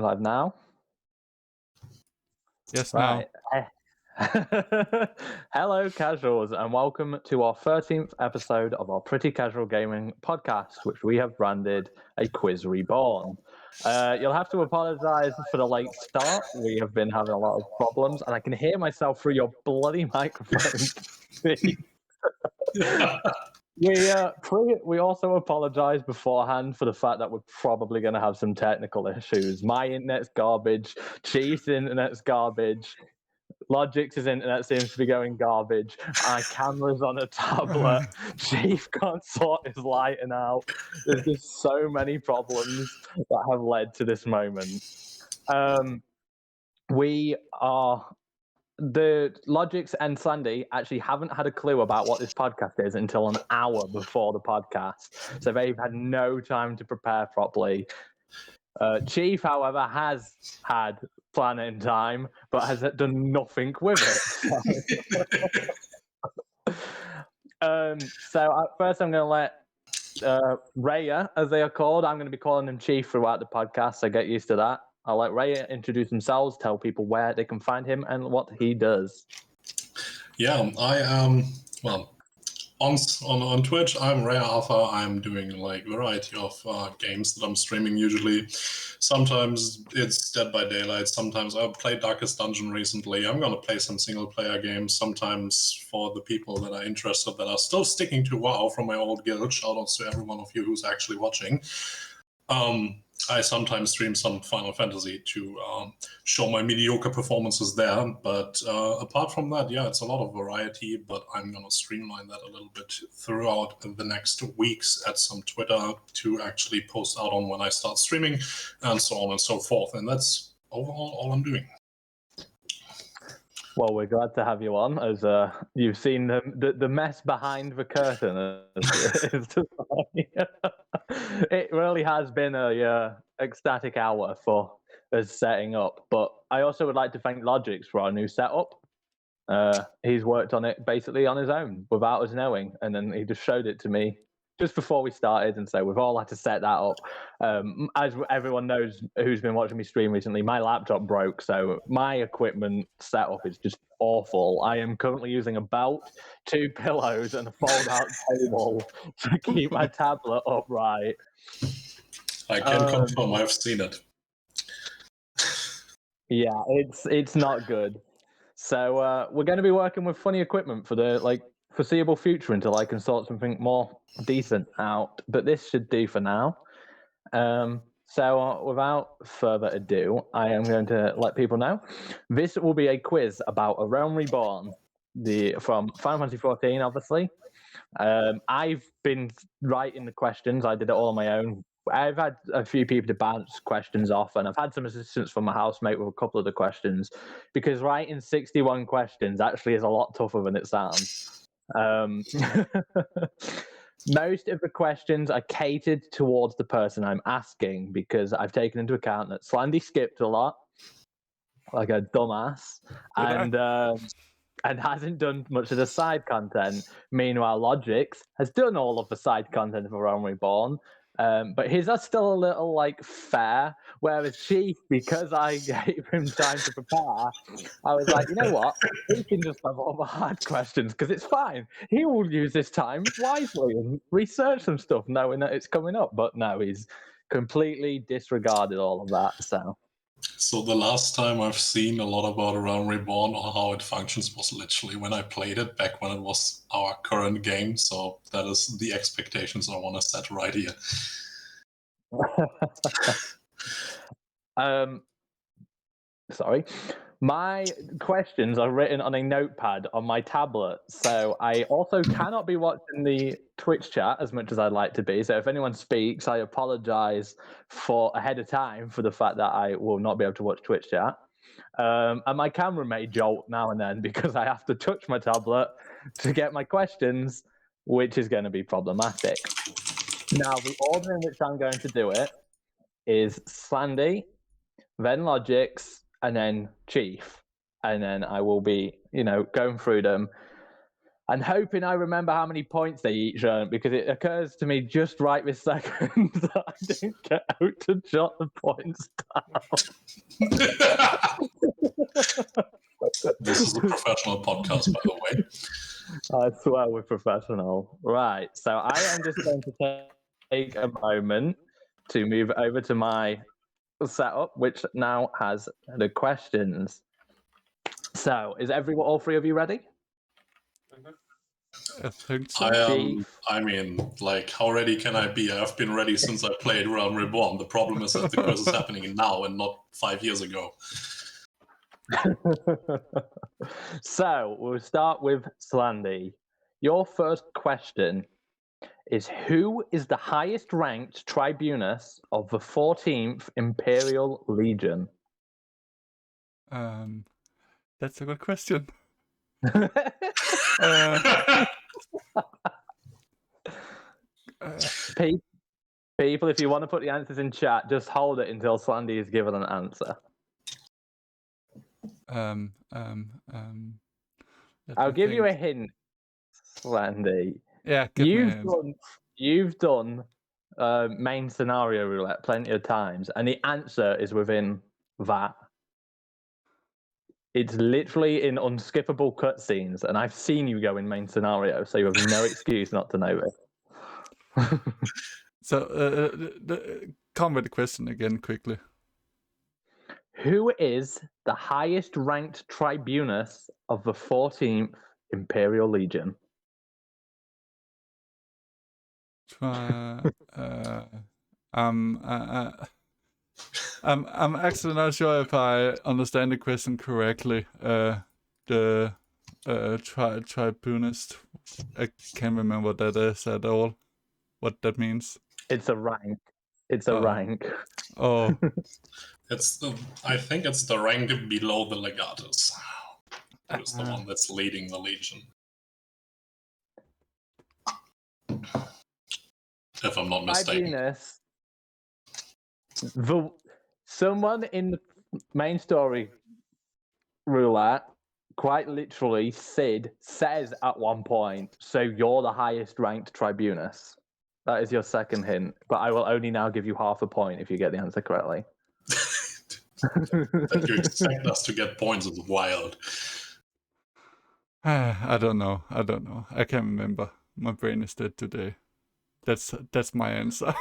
live now? Yes, right. Hello, casuals, and welcome to our 13th episode of our Pretty Casual Gaming podcast, which we have branded a Quiz Reborn. You'll have to apologize for the late start. We have been having a lot of problems, and I can hear myself through your bloody microphone. We also apologize beforehand for the fact that we're probably going to have some technical issues. My internet's garbage. Chief's internet's garbage. Logix's internet seems to be going garbage. My camera's on a tablet. Chief can't sort his lighting out. There's just so many problems that have led to this moment. The Logix and Slandy actually haven't had a clue about what this podcast is until an hour before the podcast. So they've had no time to prepare properly. Chief, however, has had planning time, but has done nothing with it. So at first I'm going to let Raya, as they are called, I'm going to be calling them Chief throughout the podcast, so get used to that. I'll let Raya introduce themselves, tell people where they can find him and what he does. Yeah, I am, on Twitch, I'm RayaAlpha. I'm doing like variety of games that I'm streaming usually. Sometimes it's Dead by Daylight, sometimes I've played Darkest Dungeon recently. I'm gonna play some single player games, sometimes for the people that are interested that are still sticking to WoW from my old guild. Shoutouts to every one of you who's actually watching. I sometimes stream some Final Fantasy to show my mediocre performances there, but apart from that, yeah, it's a lot of variety, but I'm going to streamline that a little bit throughout the next weeks at some Twitter to actually post out on when I start streaming and so on and so forth, and that's overall all I'm doing. Well, we're glad to have you on, as you've seen the mess behind the curtain. It really has been a ecstatic hour for us setting up. But I also would like to thank Logix for our new setup. He's worked on it basically on his own without us knowing, and then he just showed it to me just before we started, and so we've all had to set that up. As everyone knows who's been watching me stream recently, my laptop broke, so my equipment setup is just awful. I am currently using a belt, 2 pillows, and a fold-out table to keep my tablet upright. I can confirm, I've seen it. Yeah, it's not good. So we're going to be working with funny equipment for the foreseeable future until I can sort something more decent out, but this should do for now. So without further ado, I am going to let people know this will be a quiz about a Realm Reborn, from Final Fantasy 14, obviously. I've been writing the questions. I did it all on my own. I've had a few people to bounce questions off, and I've had some assistance from my housemate with a couple of the questions, because writing 61 questions actually is a lot tougher than it sounds. Most of the questions are catered towards the person I'm asking, because I've taken into account that Slandy skipped a lot, like a dumbass, and hasn't done much of the side content. Meanwhile, Logix has done all of the side content for Realm Reborn, but his are still a little fair, whereas Chief, because I gave him time to prepare, I was like, you know what, he can just have all the hard questions, because it's fine. He will use this time wisely and research some stuff knowing that it's coming up, but no, he's completely disregarded all of that. So the last time I've seen a lot about Realm Reborn or how it functions was literally when I played it back when it was our current game. So that is the expectations I want to set right here. Sorry. My questions are written on a notepad on my tablet, so I also cannot be watching the Twitch chat as much as I'd like to be. So if anyone speaks, I apologize ahead of time for the fact that I will not be able to watch Twitch chat. And my camera may jolt now and then because I have to touch my tablet to get my questions, which is going to be problematic. Now, the order in which I'm going to do it is Slandy, then Logix, and then Chief, and then I will be, going through them. I'm hoping I remember how many points they each earn, because it occurs to me just right this second that I didn't get out to jot the points down. This is a professional podcast, by the way. I swear we're professional. Right, so I am just going to take a moment to move over to my setup, which now has the questions. So, is everyone, all three of you ready? I think so. I mean, like, how ready can I be? I've been ready since I played Realm Reborn. The problem is that the quiz is happening now and not 5 years ago. So, we'll start with Slandy. Your first question is, who is the highest ranked tribunus of the 14th Imperial Legion? That's a good question. People, if you want to put the answers in chat, just hold it until Slandy is given an answer. I'll give you a hint, Slandy. Yeah, give me a hint. You've done main scenario roulette plenty of times, and the answer is within that. It's literally in unskippable cutscenes, and I've seen you go in main scenario, so you have no excuse not to know it. So, come with the question again quickly. Who is the highest ranked tribunus of the 14th Imperial Legion? I'm actually not sure if I understand the question correctly. The tribunist, I can't remember what that is at all. What that means? It's a rank. It's a rank. Oh. I think it's the rank below the legatus. Who's the one that's leading the legion? If I'm not mistaken. Someone in the main story roulette, quite literally, Sid says at one point, "So you're the highest ranked tribunus." That is your second hint, but I will only now give you half a point if you get the answer correctly. That you expect us to get points is wild. I don't know. I can't remember. My brain is dead today. That's my answer.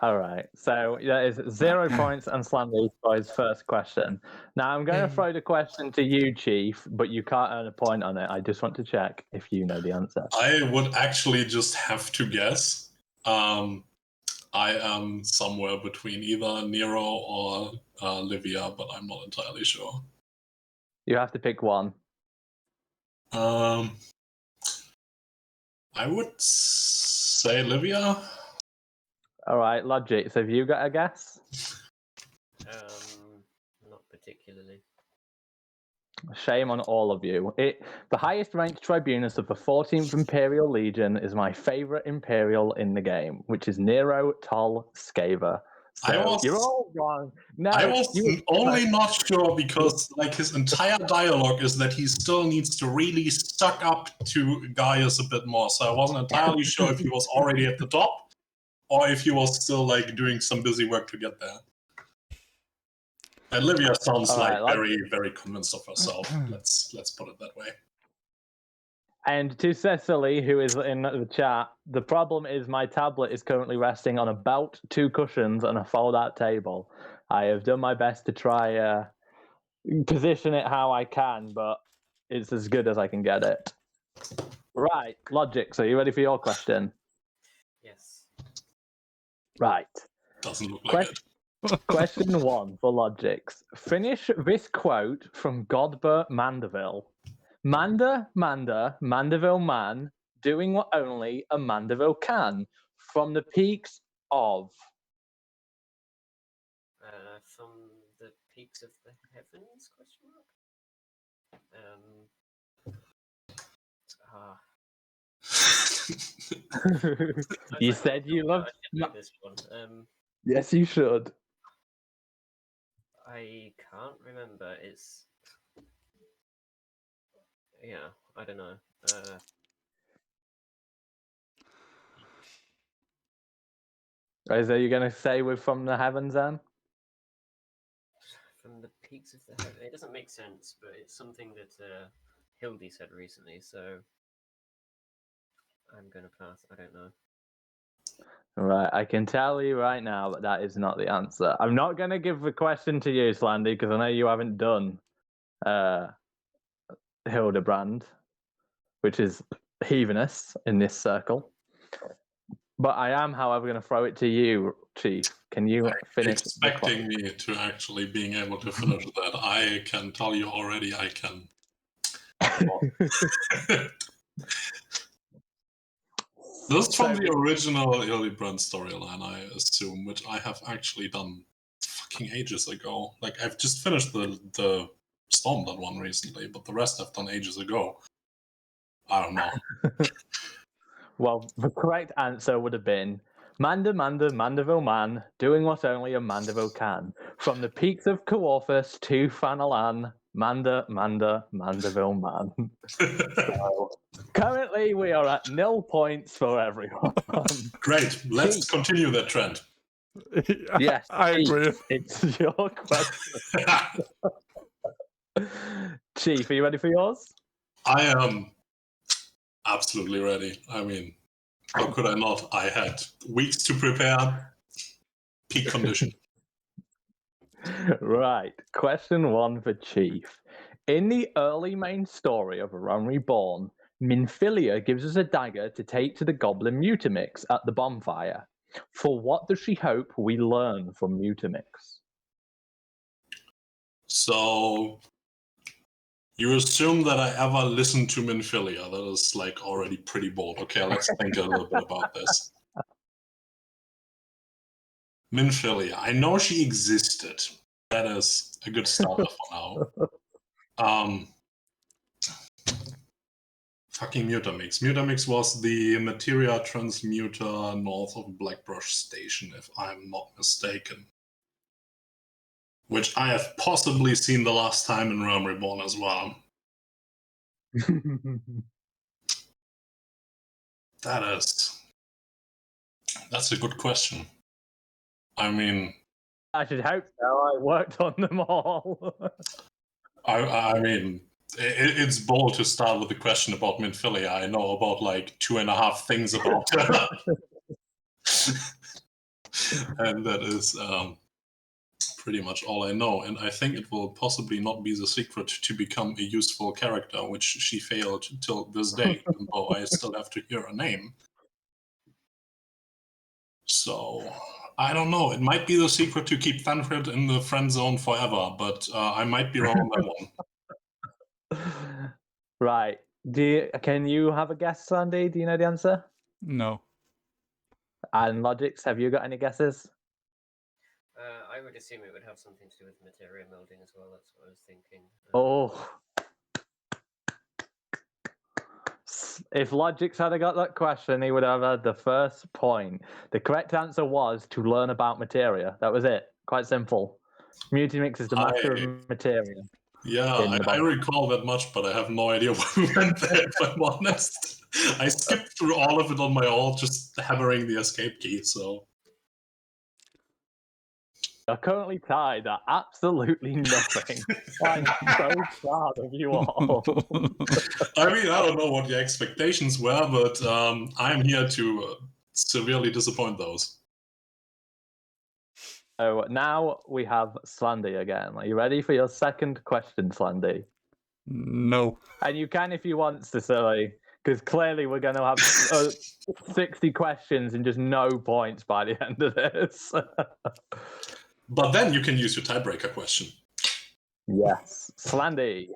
All right. So that is 0 points and Slandy for his first question. Now I'm going to throw the question to you, Chief, but you can't earn a point on it. I just want to check if you know the answer. I would actually just have to guess. I am somewhere between either Nero or Livia, but I'm not entirely sure. You have to pick one. I would say Livia. All right, Logix, have you got a guess? Not particularly. Shame on all of you. The highest ranked tribunus of the 14th Imperial Legion is my favorite Imperial in the game, which is Nero Tol Skaver. So you're all wrong. No, I was only not sure because like his entire dialogue is that he still needs to really suck up to Gaius a bit more. So I wasn't entirely sure if he was already at the top or if he was still like doing some busy work to get there. And Livia sounds very, very convinced of herself. Let's put it that way. And to Cecily, who is in the chat, the problem is my tablet is currently resting on a belt, 2 cushions, and a fold-out table. I have done my best to try position it how I can, but it's as good as I can get it. Right, Logix, are you ready for your question? Yes. Right. Doesn't look like it. Question 1 for Logix. Finish this quote from Godbert Mandeville. Mandeville man, doing what only a Mandeville can, from the peaks of... From the peaks of the heavens, question mark? You said you loved... this one. Yes, you should. I can't remember. It's... Yeah, I don't know. Is that you going to say we're from the heavens then? From the peaks of the heaven. It doesn't make sense, but it's something that Hildy said recently, so I'm gonna pass. I don't know. Right, I can tell you right now that is not the answer. I'm not going to give the question to you, Slandy, because I know you haven't done Hildebrand, which is heathenous in this circle. But I am, however, going to throw it to you, Chief. Can you finish? Expecting me to actually being able to finish that, I can tell you already I can. This is from the original Hildebrand storyline, I assume, which I have actually done fucking ages ago. Like, I've just finished the Stormblood one recently, but the rest I've done ages ago. I don't know. Well, the correct answer would have been Mandeville man, doing what only a Mandeville can. From the peaks of Coorthus to Fanalan, Mandeville man. So, currently, we are at 0 points for everyone. Great. Let's continue that trend. Yes, I agree. It's your question. Chief, are you ready for yours? I am absolutely ready. I mean, how could I not? I had weeks to prepare. Peak condition. Right. Question 1 for Chief. In the early main story of Realm Reborn, Minfilia gives us a dagger to take to the goblin Mutamix at the bonfire. For what does she hope we learn from Mutamix? So, you assume that I ever listened to Minfilia. That is, like, already pretty bold. Okay, let's think a little bit about this. Minfilia. I know she existed. That is a good starter for now. Fucking Mutamix. Mutamix was the materia transmuter north of Blackbrush Station, if I'm not mistaken. Which I have possibly seen the last time in Realm Reborn as well. That's a good question. I mean, I should hope so. I worked on them all. I mean, it's bold to start with the question about Minfilia. I know about like 2.5 things about her. And that is pretty much all I know. And I think it will possibly not be the secret to become a useful character, which she failed till this day, even though I still have to hear her name. So, I don't know. It might be the secret to keep Thanfred in the friend zone forever, but I might be wrong on that one. Right. Can you have a guess, Sandy? Do you know the answer? No. And Logix, have you got any guesses? I would assume it would have something to do with materia melding as well. That's what I was thinking. Oh. If Logix had got that question, he would have had the first point. The correct answer was to learn about materia. That was it. Quite simple. Mutamix is the master of materia. Yeah, I recall that much, but I have no idea what we went there, if I'm honest. I skipped through all of it on my own, just hammering the escape key, so... You're currently tied at absolutely nothing. I'm so proud of you all. I mean, I don't know what your expectations were, but I'm here to severely disappoint those. So now we have Slandy again. Are you ready for your second question, Slandy? No. And you can if you want, Cecily, because clearly we're going to have 60 questions and just no points by the end of this. But then you can use your tiebreaker question. Yes. Slandy,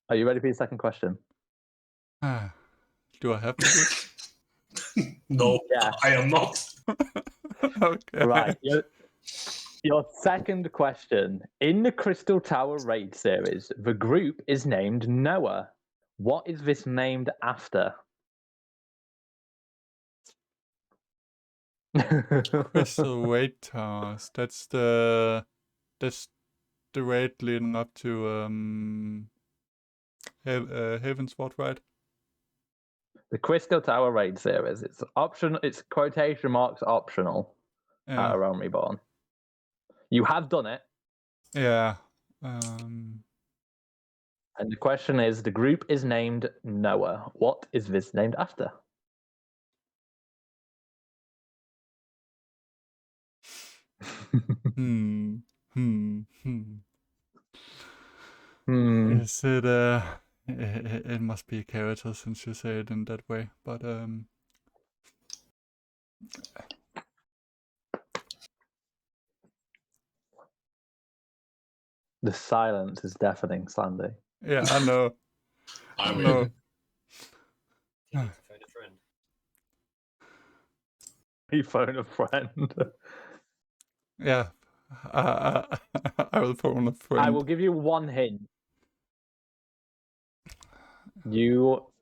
are you ready for your second question? Do I have to? No, yeah. I am not. Okay. Right. Your second question. In the Crystal Tower Raid series, the group is named Noah. What is this named after? Crystal Raid Towers. That's the raid leading up to Heavensward, right? The Crystal Tower raid series. It's option. It's quotation marks optional at Yeah. Realm Reborn. You have done it. Yeah. And the question is, the group is named Noah. What is this named after? Hmm. Hmm. Is it it must be a character since you say it in that way, but The silence is deafening, Slandy. yeah, I know. I mean, No. You need to phone a friend. You phone a friend. Yeah. I will phone a friend. I will give you one hint.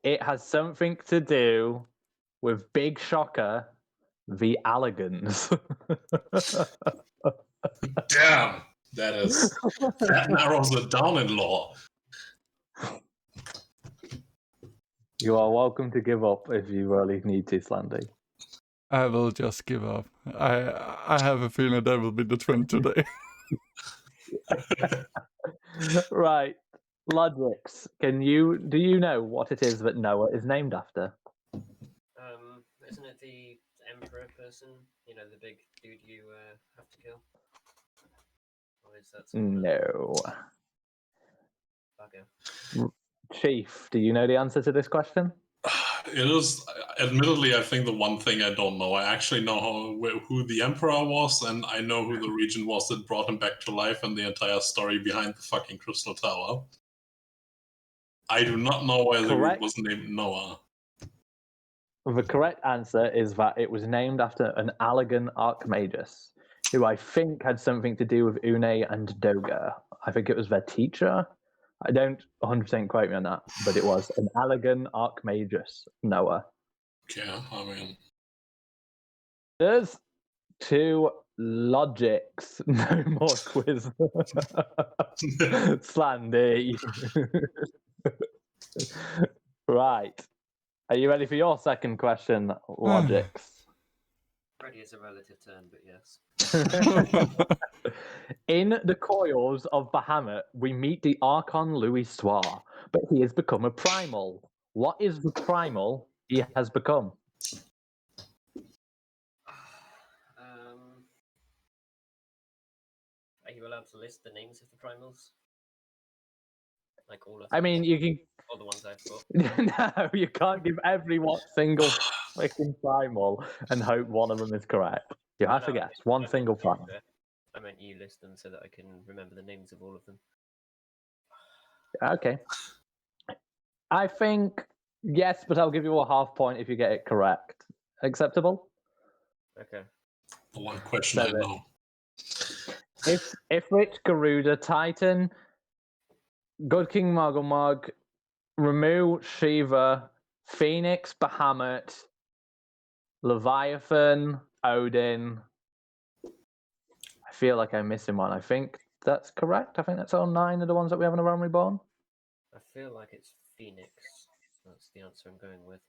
It has something to do with Big Shocker, the Alligans. damn, that narrows it down in lore. You are welcome to give up if you really need to, Slandy. I will just give up. I have a feeling that will be the trend today. Right. Logix, do you know what it is that Noah is named after? Isn't it the emperor person? You know, the big dude you have to kill? Or is that someone else? No. Bugger. Chief, do you know the answer to this question? It is, admittedly, I think the one thing I don't know. I actually know who the Emperor was, and I know who the region was that brought him back to life and the entire story behind the fucking Crystal Tower. I do not know why the group was named Noah. The correct answer is that it was named after an Allagan Archmagus, who I think had something to do with Une and Doga. I think it was their teacher. I don't 100% quote me on that, but it was an Allagan Archmagus, Noah. Yeah, I mean... There's two Logix. No more quiz. Slandy. Right. Are you ready for your second question, Logix? Ready is a relative term, but yes. In the coils of Bahamut, we meet the Archon Louis Soir, but he has become a primal. What is the primal he has become? Are you allowed to list the names of the primals? Like all of them? I mean, you can. All the ones I've got. No, you can't give everyone single freaking primal and hope one of them is correct. You have to guess one single primal. I meant you list them so that I can remember the names of all of them. Okay. I think yes, but I'll give you a half point if you get it correct. Acceptable? The Okay. one question I know. Ifrit, Garuda, Titan, Good King Muggle, Ramu, Shiva, Phoenix, Bahamut, Leviathan, Odin. I feel like I'm missing one. I think that's correct. I think that's all 9 of the ones that we have in the Realm Reborn. I feel like it's Phoenix. That's the answer I'm going with.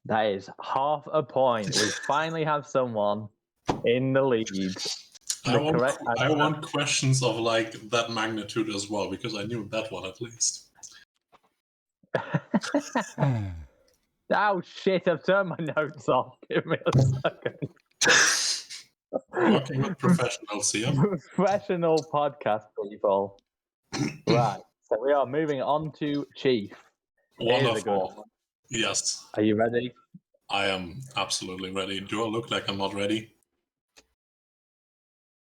That is half a point. We finally have someone in the lead. I want questions of like that magnitude as well, because I knew that one at least. Oh shit, I've turned my notes off. Give me a second. Working with professionals here. Professional podcast people. Right, so we are moving on to Chief. Wonderful. Yes. Are you ready? I am absolutely ready. Do I look like I'm not ready?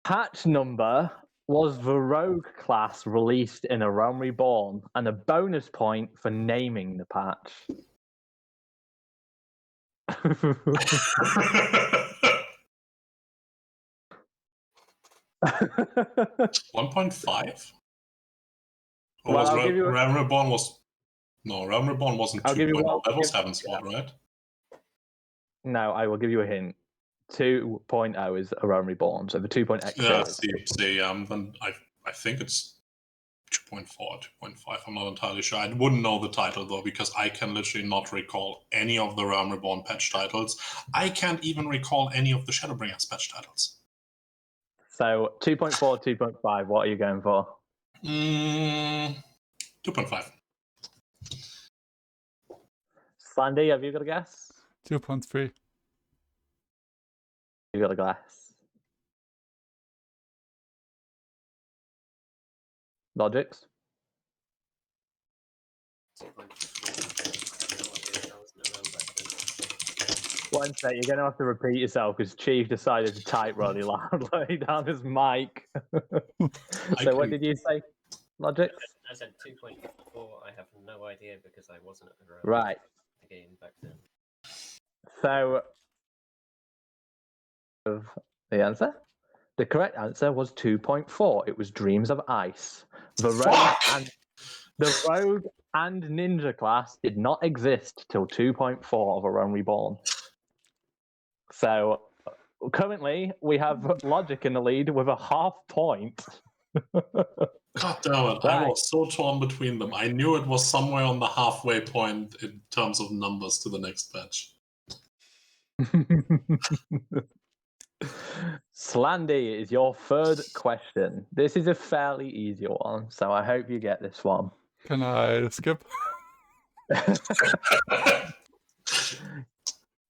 Patch number was the Rogue class released in a Realm Reborn, and a bonus point for naming the patch. 1.5? Or Well, was I'll give you Realm Reborn was... No, Realm Reborn wasn't 2.0. That was Heavensward, right? No, I will give you a hint. 2.0 is a Realm Reborn, so the 2.x. Yeah, see, then I think it's 2.4, 2.5. I'm not entirely sure. I wouldn't know the title though, because I can literally not recall any of the Realm Reborn patch titles. I can't even recall any of the Shadowbringers patch titles. So 2.4, 2.5. What are you going for? 2.5. Slandy, have you got a guess? 2.3. You got a guess? Logix? 2.4. Wednesday, you're going to have to repeat yourself because Chief decided to type really loudly down his mic. So what did you say, Logix? I said 2.4. I have no idea because I wasn't around Right. the game back then. So, the answer? The correct answer was 2.4. It was Dreams of Ice. The Rogue and Ninja class did not exist till 2.4 of a Realm Reborn. So, currently, we have Logic in the lead with a half point. God damn it, I was so torn between them. I knew it was somewhere on the halfway point in terms of numbers to the next patch. Slandy is your third question. This is a fairly easy one, so I hope you get this one. Can I skip?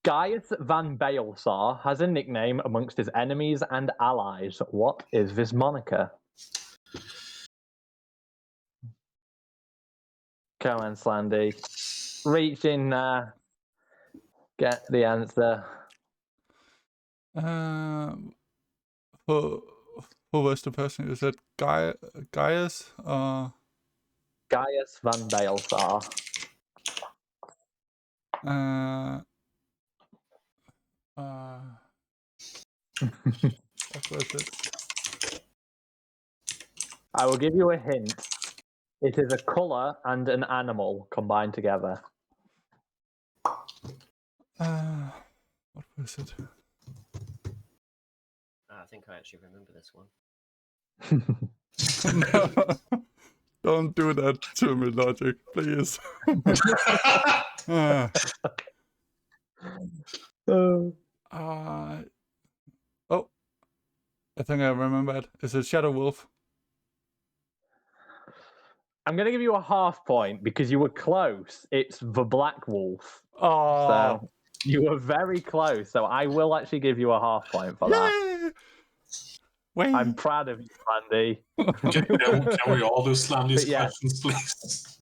Gaius van Baelsar has a nickname amongst his enemies and allies. What is this moniker? Come on, Slandy. Reach in there. Get the answer. Who was the person? Is it Gaius? Gaius van Baelsar. What was it? I will give you a hint. It is a colour and an animal combined together. What was it? I think I actually remember this one. No, don't do that to me, Logic, please. Oh, I think I remember it. Is it Shadow Wolf? I'm going to give you a half point because you were close. It's the Black Wolf. Oh, So you were very close. So I will actually give you a half point for that. Wait. I'm proud of you, Andy. Can we all do Slandy's Yeah. questions, please?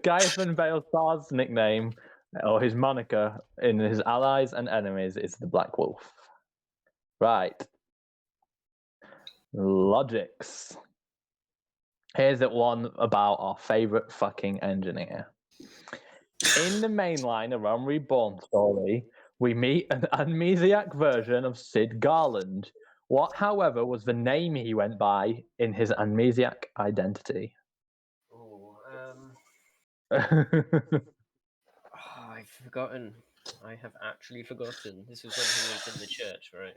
Gaius van Baelsar's nickname, or his moniker in his allies and enemies, is the Black Wolf. Right. Logix. Here's one about our favourite fucking engineer. In the mainline of Realm Reborn story, we meet an amnesiac version of Sid Garland. What, however, was the name he went by in his amnesiac identity? Oh, I've forgotten. I have actually forgotten. This was when he was in the church, right?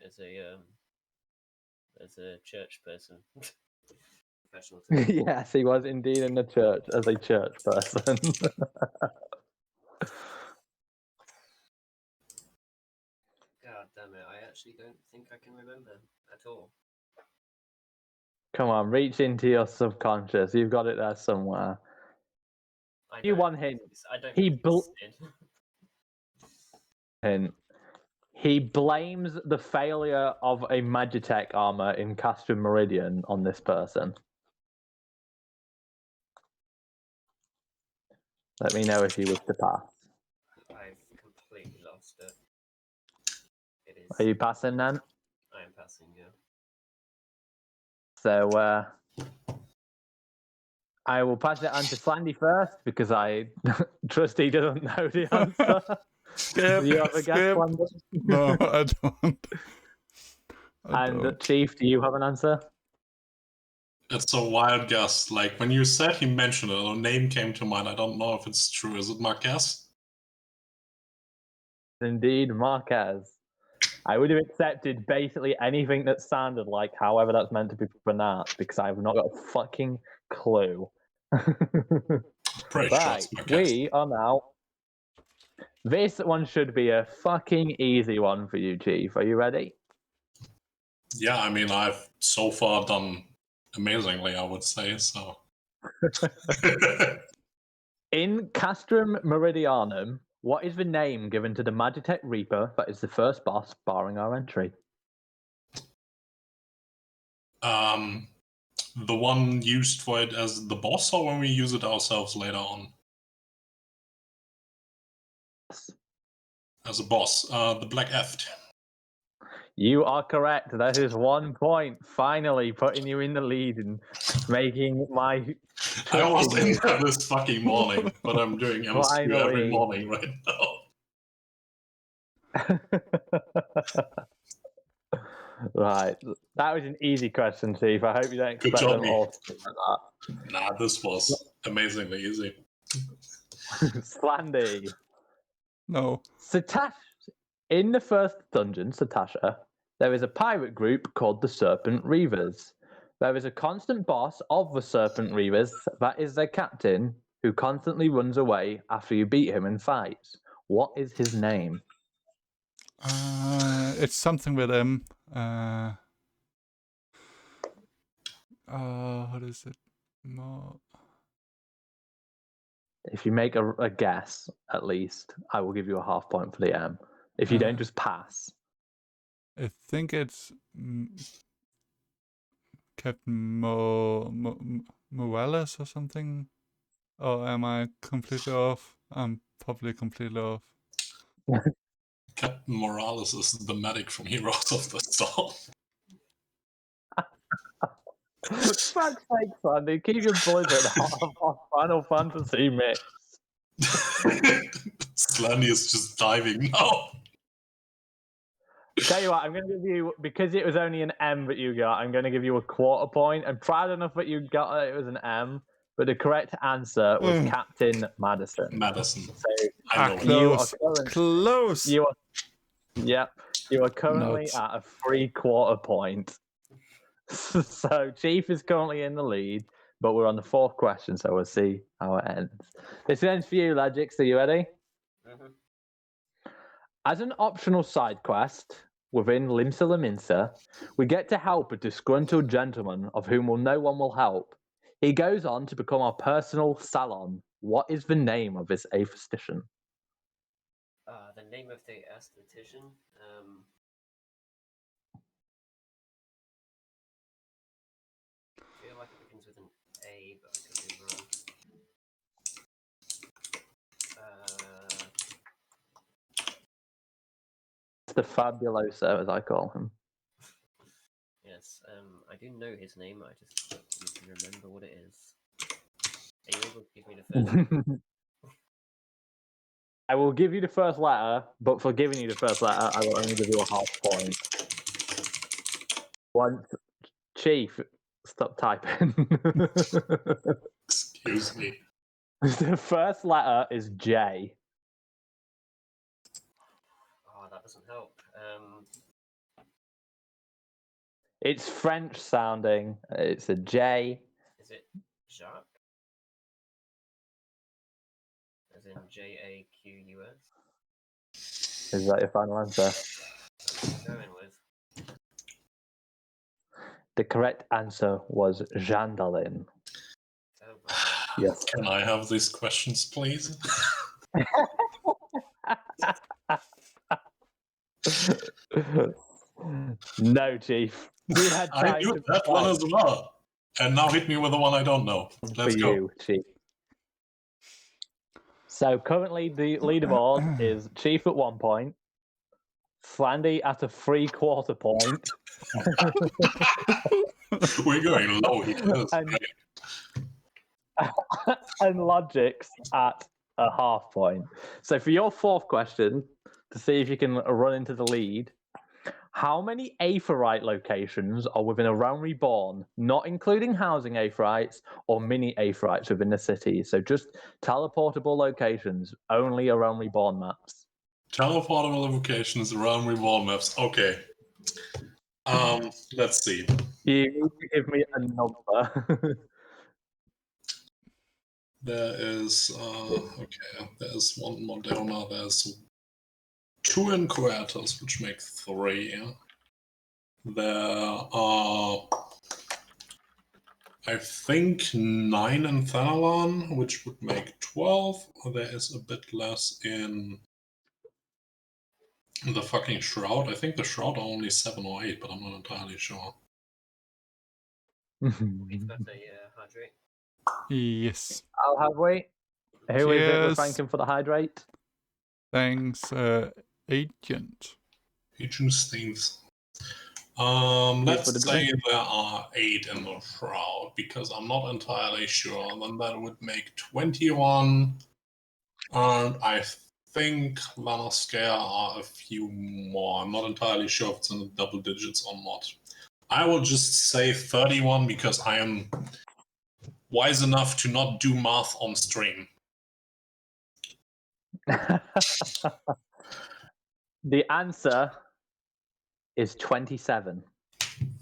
As a church person. Professional. Yes, he was indeed in the church as a church person. God damn it, I actually don't think I can remember at all. Come on, reach into your subconscious. You've got it there somewhere. You one hint. I don't He think it's hint. He blames the failure of a Magitech armor in Castrum Meridian on this person. Let me know if you wish to pass. I've completely lost it. It is. Are you passing then? I am passing, yeah. So I will pass it on to Slandy first because I trust he doesn't know the answer. Do you have a guess, Slandy? No, I don't. And Chief, do you have an answer? It's a wild guess. Like, when you said he mentioned it, a name came to mind. I don't know if it's true. Is it Marquez? Indeed, Marquez. I would have accepted basically anything that sounded like however that's meant to be pronounced because I have not got a fucking clue. Pretty Right, sure. we are now. This one should be a fucking easy one for you, Chief. Are you ready? Yeah, I mean, I've so far done amazingly, I would say, so. In Castrum Meridianum, what is the name given to the Magitech Reaper that is the first boss barring our entry? The one used for it as the boss, or when we use it ourselves later on? As a boss, the Black Eft. You are correct. That is 1 point. Finally putting you in the lead and making my... I was in there this fucking morning, but I'm doing MSQ every morning right now. Right. That was an easy question, Chief. I hope you don't expect them all to be like that. Nah, this was amazingly easy. Slandy. No. In the first dungeon, Satasha, there is a pirate group called the Serpent Reavers. There is a constant boss of the Serpent Reavers that is their captain, who constantly runs away after you beat him in fights. What is his name? It's something with M. What is it? No. If you make a guess, at least, I will give you a half point for the M. If you don't just pass. I think it's Captain Morales or something. Or am I completely off? I'm probably completely off. Captain Morales is the medic from Heroes of the Storm. Fuck's sake, Sandy, keep your boys at half of Final Fantasy mix. Slandy is just diving now. Tell you what, I'm going to give you, because it was only an M that you got, I'm going to give you a quarter point. I'm proud enough that you got that it was an M, but the correct answer was Captain Madison. Madison. So I know. Close. Close. You are currently at a 3/4 point. So Chief is currently in the lead, but we're on the 4th question, so we'll see how it ends. This ends for you, Logix. Are you ready? Mm-hmm. As an optional side quest within Limsa Laminsa, we get to help a disgruntled gentleman of whom no one will help. He goes on to become our personal salon. What is the name of this aesthetician? The name of the aesthetician? I feel like it begins with an A, but I could be wrong. The Fabuloso, as I call him. Yes, I do know his name, I just need to remember what it is. Are you able to give me the first letter? I will give you the first letter, but for giving you the first letter, I will only give you a half point. Once, Chief, stop typing. Excuse me. The first letter is J. Oh, that doesn't help. It's French sounding. It's a J. Is it Jacques? As in Jaqus? Is that your final answer? That's what I'm going with. The correct answer was Jandalin. Oh, my God. Yes. Can I have these questions, please? No, Chief. We had I knew that one as well. And now hit me with the one I don't know. Let's go. You, Chief. So currently the leaderboard is Chief at 1 point, Slandy at a 3/4 point. We're going low here. And Logix at a half point. So for your 4th question, to see if you can run into the lead, how many Aetheryte locations are within a Realm Reborn, not including housing Aetherites or mini Aetherites within the city? So just teleportable locations, only a Realm Reborn maps. Teleportable evocations, Realm Reborn maps. Okay. Let's see. You need to give me a number. There is okay. There's one Moderna. There's 2 Inquators, which make 3. There are, I think, 9 in Thanalan, which would make 12. There is a bit less in the fucking Shroud. I think the Shroud are only 7 or 8, but I'm not entirely sure. We've got a hydrate. Yes. I'll have wait. Who is it we're Cheers. thanking for the hydrate? Thanks, Agent. Agent Steams. for Let's the say there are 8 in the Shroud, because I'm not entirely sure. Then that would make 21. And I think Lanascare are a few more. I'm not entirely sure if it's in the double digits or not. I will just say 31 because I am wise enough to not do math on stream. The answer is 27.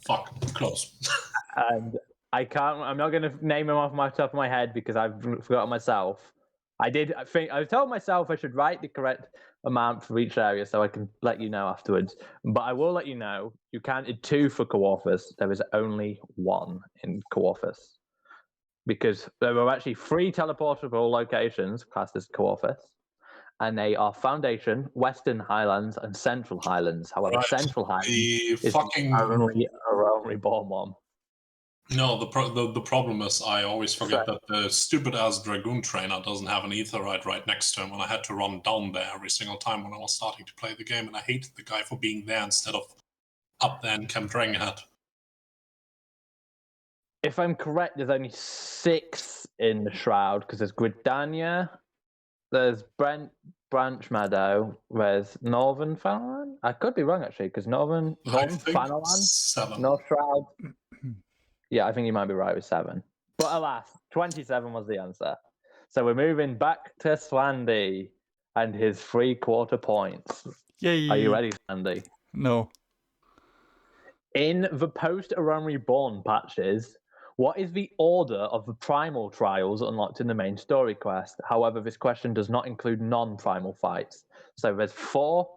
Fuck, close. And I'm not going to name them off my top of my head because I've forgotten myself. I told myself I should write the correct amount for each area so I can let you know afterwards. But I will let you know, you counted 2 for Coorthus. There is only 1 in Coorthus. Because there were actually 3 teleportable locations classed as Coorthus. And they are Foundation, Western Highlands, and Central Highlands. However, Right. Central Highlands The is fucking only a Realm Reborn one. no. The problem is I always forget that the stupid ass Dragoon trainer doesn't have an Aetherite right next to him, and I had to run down there every single time when I was starting to play the game, and I hated the guy for being there instead of up there in Camp Dragonhead. If I'm correct, there's only 6 in the Shroud because there's Gridania, there's Branch Meadow, there's Northern Fanalan. I could be wrong actually because Northern Fanalan, 7. North Shroud. Yeah, I think you might be right with 7. But alas, 27 was the answer. So we're moving back to Slandy and his 3/4 points. Yay. Are you ready, Slandy? No. In the post-Realm Reborn patches, what is the order of the primal trials unlocked in the main story quest? However, this question does not include non-primal fights. So there's 4.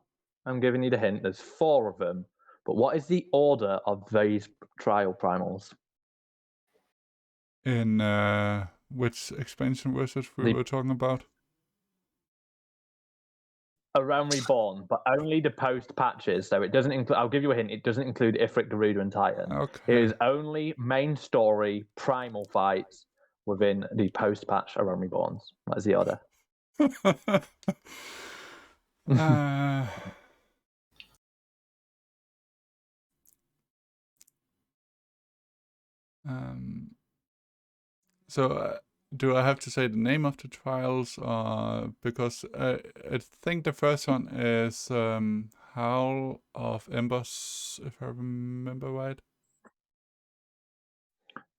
I'm giving you the hint. There's 4 of them. But what is the order of these trial primals? In which expansion was it we were talking about? A Realm Reborn, but only the post patches. So it doesn't include. I'll give you a hint. It doesn't include Ifrit, Garuda, and Titan. Okay. It is only main story primal fights within the post patch Realm Reborns. That is the order. So do I have to say the name of the trials, because I think the first one is Howl of Embers, if I remember right.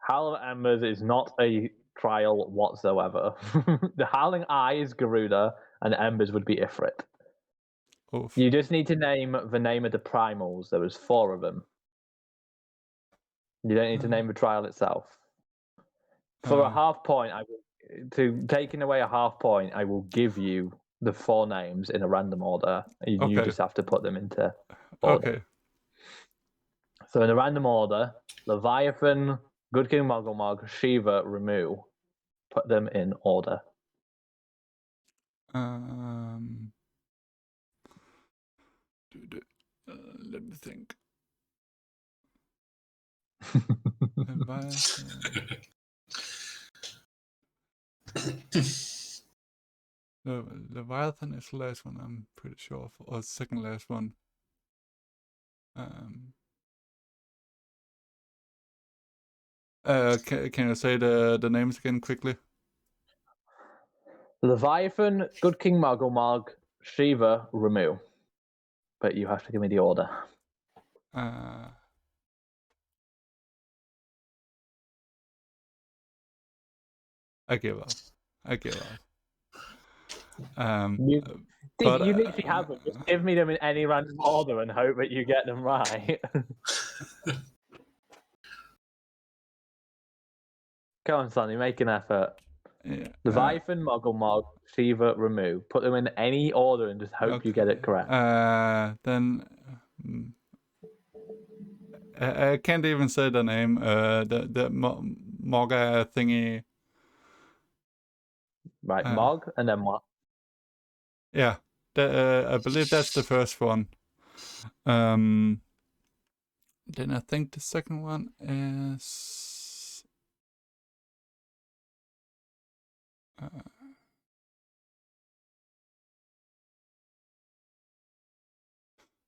Howl of Embers is not a trial whatsoever. The Howling Eye is Garuda, and Embers would be Ifrit. Oof. You just need to name the name of the primals. There was 4 of them. You don't need to name the trial itself. For a half point, taking away a half point, I will give you the 4 names in a random order. You just have to put them into order. Okay. So in a random order, Leviathan, Good King Mogulmog, Shiva, Ramu. Put them in order. Let me think. Leviathan is the last one, I'm pretty sure of, or second last one. Can you say the names again quickly? Leviathan, Good King Mogulmog, Shiva, Ramu. But you have to give me the order. I give up. But, you literally have them. Just give me them in any random order and hope that you get them right. Come on, Sonny, make an effort. yeah, Leviathan, Moggle, Shiva, Remove. Put them in any order and just hope you get it correct. Then I can't even say the name. The Moga thingy. Right, Mog, and then what? Yeah, I believe that's the first one. Then I think the second one is.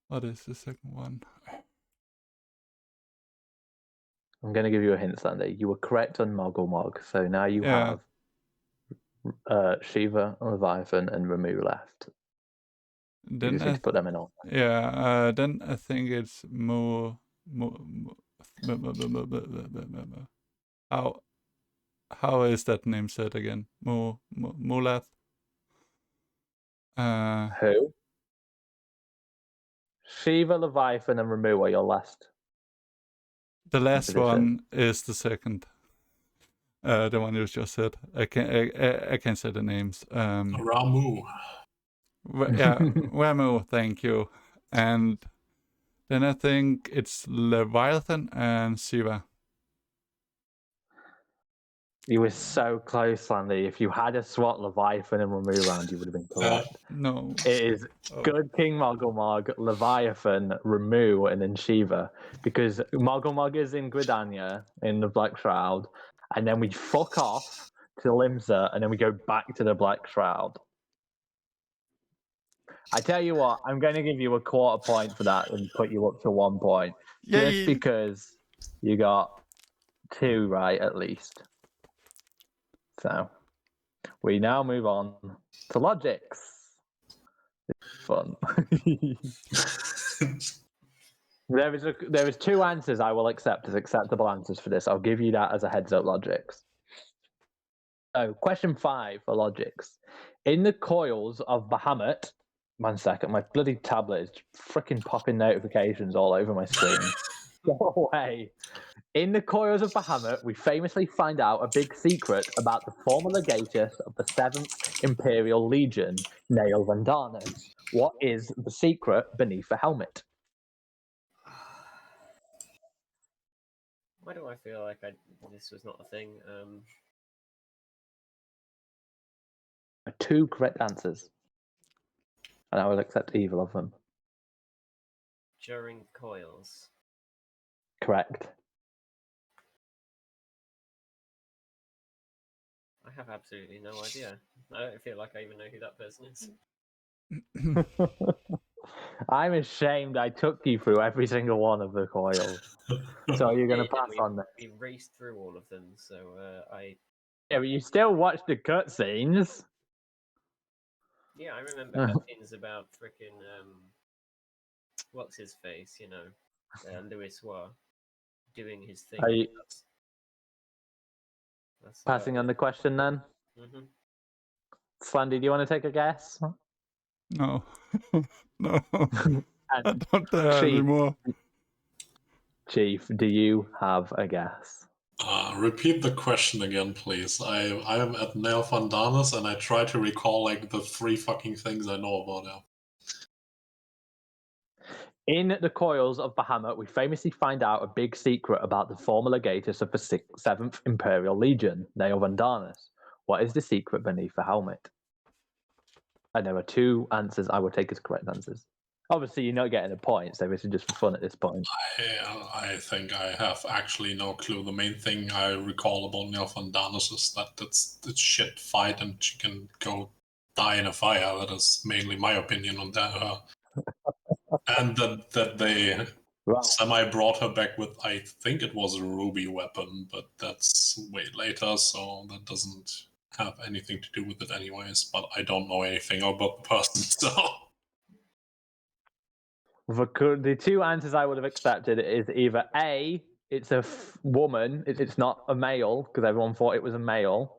What is the second one? I'm going to give you a hint, Sandy. You were correct on Moggle, so now you have Shiva, Leviathan, and Ramu left. Then you just need to put them in order. Yeah, then I think it's how is that name said again? Mulath? Who? Shiva, Leviathan, and Ramu are your last. The last one is the second. The one you just said. I can't say the names. Ramu. Yeah, Ramu, thank you. And then I think it's Leviathan and Shiva. You were so close, Landy. If you had a SWAT Leviathan and Ramu round, you would have been correct. No. It is Good King Moggle, Leviathan, Ramu, and then Shiva. Because Moggle is in Gridania, in the Black Shroud. And then we fuck off to Limsa, and then we go back to the Black Shroud. I tell you what, I'm going to give you a quarter point for that and put you up to 1 point. Yay. Just because you got 2 right, at least. So, we now move on to Logix. It's fun. There is 2 answers I will accept as acceptable answers for this. I'll give you that as a heads up, Logix. So, question 5 for Logix. In the coils of Bahamut, 1 second, my bloody tablet is freaking popping notifications all over my screen. Go away. In the coils of Bahamut, we famously find out a big secret about the former legatus of the 7th Imperial Legion, Nail Vandanus. What is the secret beneath the helmet? Why do I feel like this was not a thing? 2 correct answers. And I will accept either of them. During coils. Correct. I have absolutely no idea. I don't feel like I even know who that person is. I'm ashamed I took you through every single one of the coils. So you're going to pass on that? We raced through all of them, so Yeah, but you still watched the cutscenes. Yeah, I remember cutscenes about frickin' what's his face, you know, Louis War doing his thing. Are you that's passing on the question then? Mm-hmm. Slandy, do you want to take a guess? No. No. I don't dare anymore. Chief, do you have a guess? Repeat the question again, please. I am at Nail Vandanus and I try to recall like the 3 fucking things I know about him. In the coils of Bahamut, we famously find out a big secret about the former legatus of the 7th Imperial Legion, Nail Vandanus. What is the secret beneath the helmet? And there are 2 answers I would take as correct answers. Obviously, you're not getting a point, so this is just for fun at this point. I think I have actually no clue. The main thing I recall about Nail Vandanus is that it's shit fight and she can go die in a fire. That is mainly my opinion on that. And that they semi brought her back with, I think it was a ruby weapon, but that's way later, so that doesn't have anything to do with it anyways. But I don't know anything about the person, so... The 2 answers I would have accepted is either A, it's a woman, it's not a male, because everyone thought it was a male,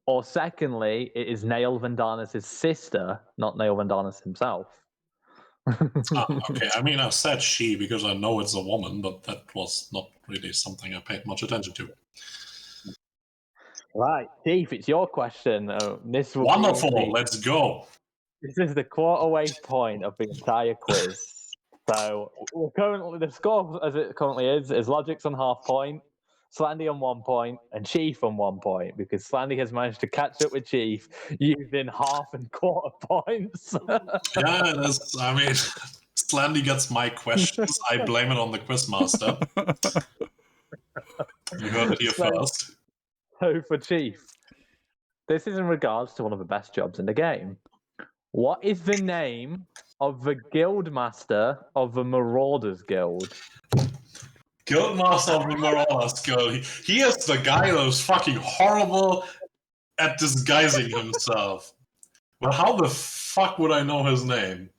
Or secondly, it is Nail Vandanis' sister, not Nail Vandanis himself. Okay, I mean, I said she because I know it's a woman, but that was not really something I paid much attention to. Right, Chief, it's your question. This will Wonderful, let's go. This is the quarter-way point of the entire quiz. So we're currently, the score as it currently is Logix on half point, Slandy on 1 point, and Chief on 1 point, because Slandy has managed to catch up with Chief using half and quarter points. Yeah, I mean, Slandy gets my questions. I blame it on the quizmaster. You heard it here first. So for Chief, this is in regards to one of the best jobs in the game. What is the name of the Guildmaster of the Marauders Guild? Guildmaster of the Marauders Guild. He is the guy that was fucking horrible at disguising himself. But how the fuck would I know his name?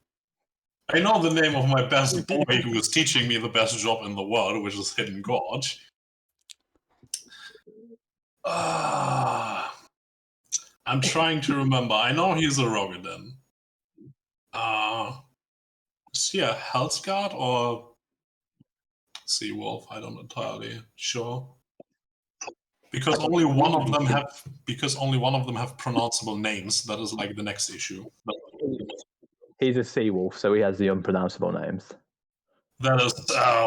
I know the name of my best boy who is teaching me the best job in the world, which is Hidden Gorge. I'm trying to remember. I know he's a Rogadin. Is he a Hellsguard or Seawolf? I don't entirely sure. Because only one of them have pronounceable names. That is like the next issue. He's a Seawolf, so he has the unpronounceable names. That is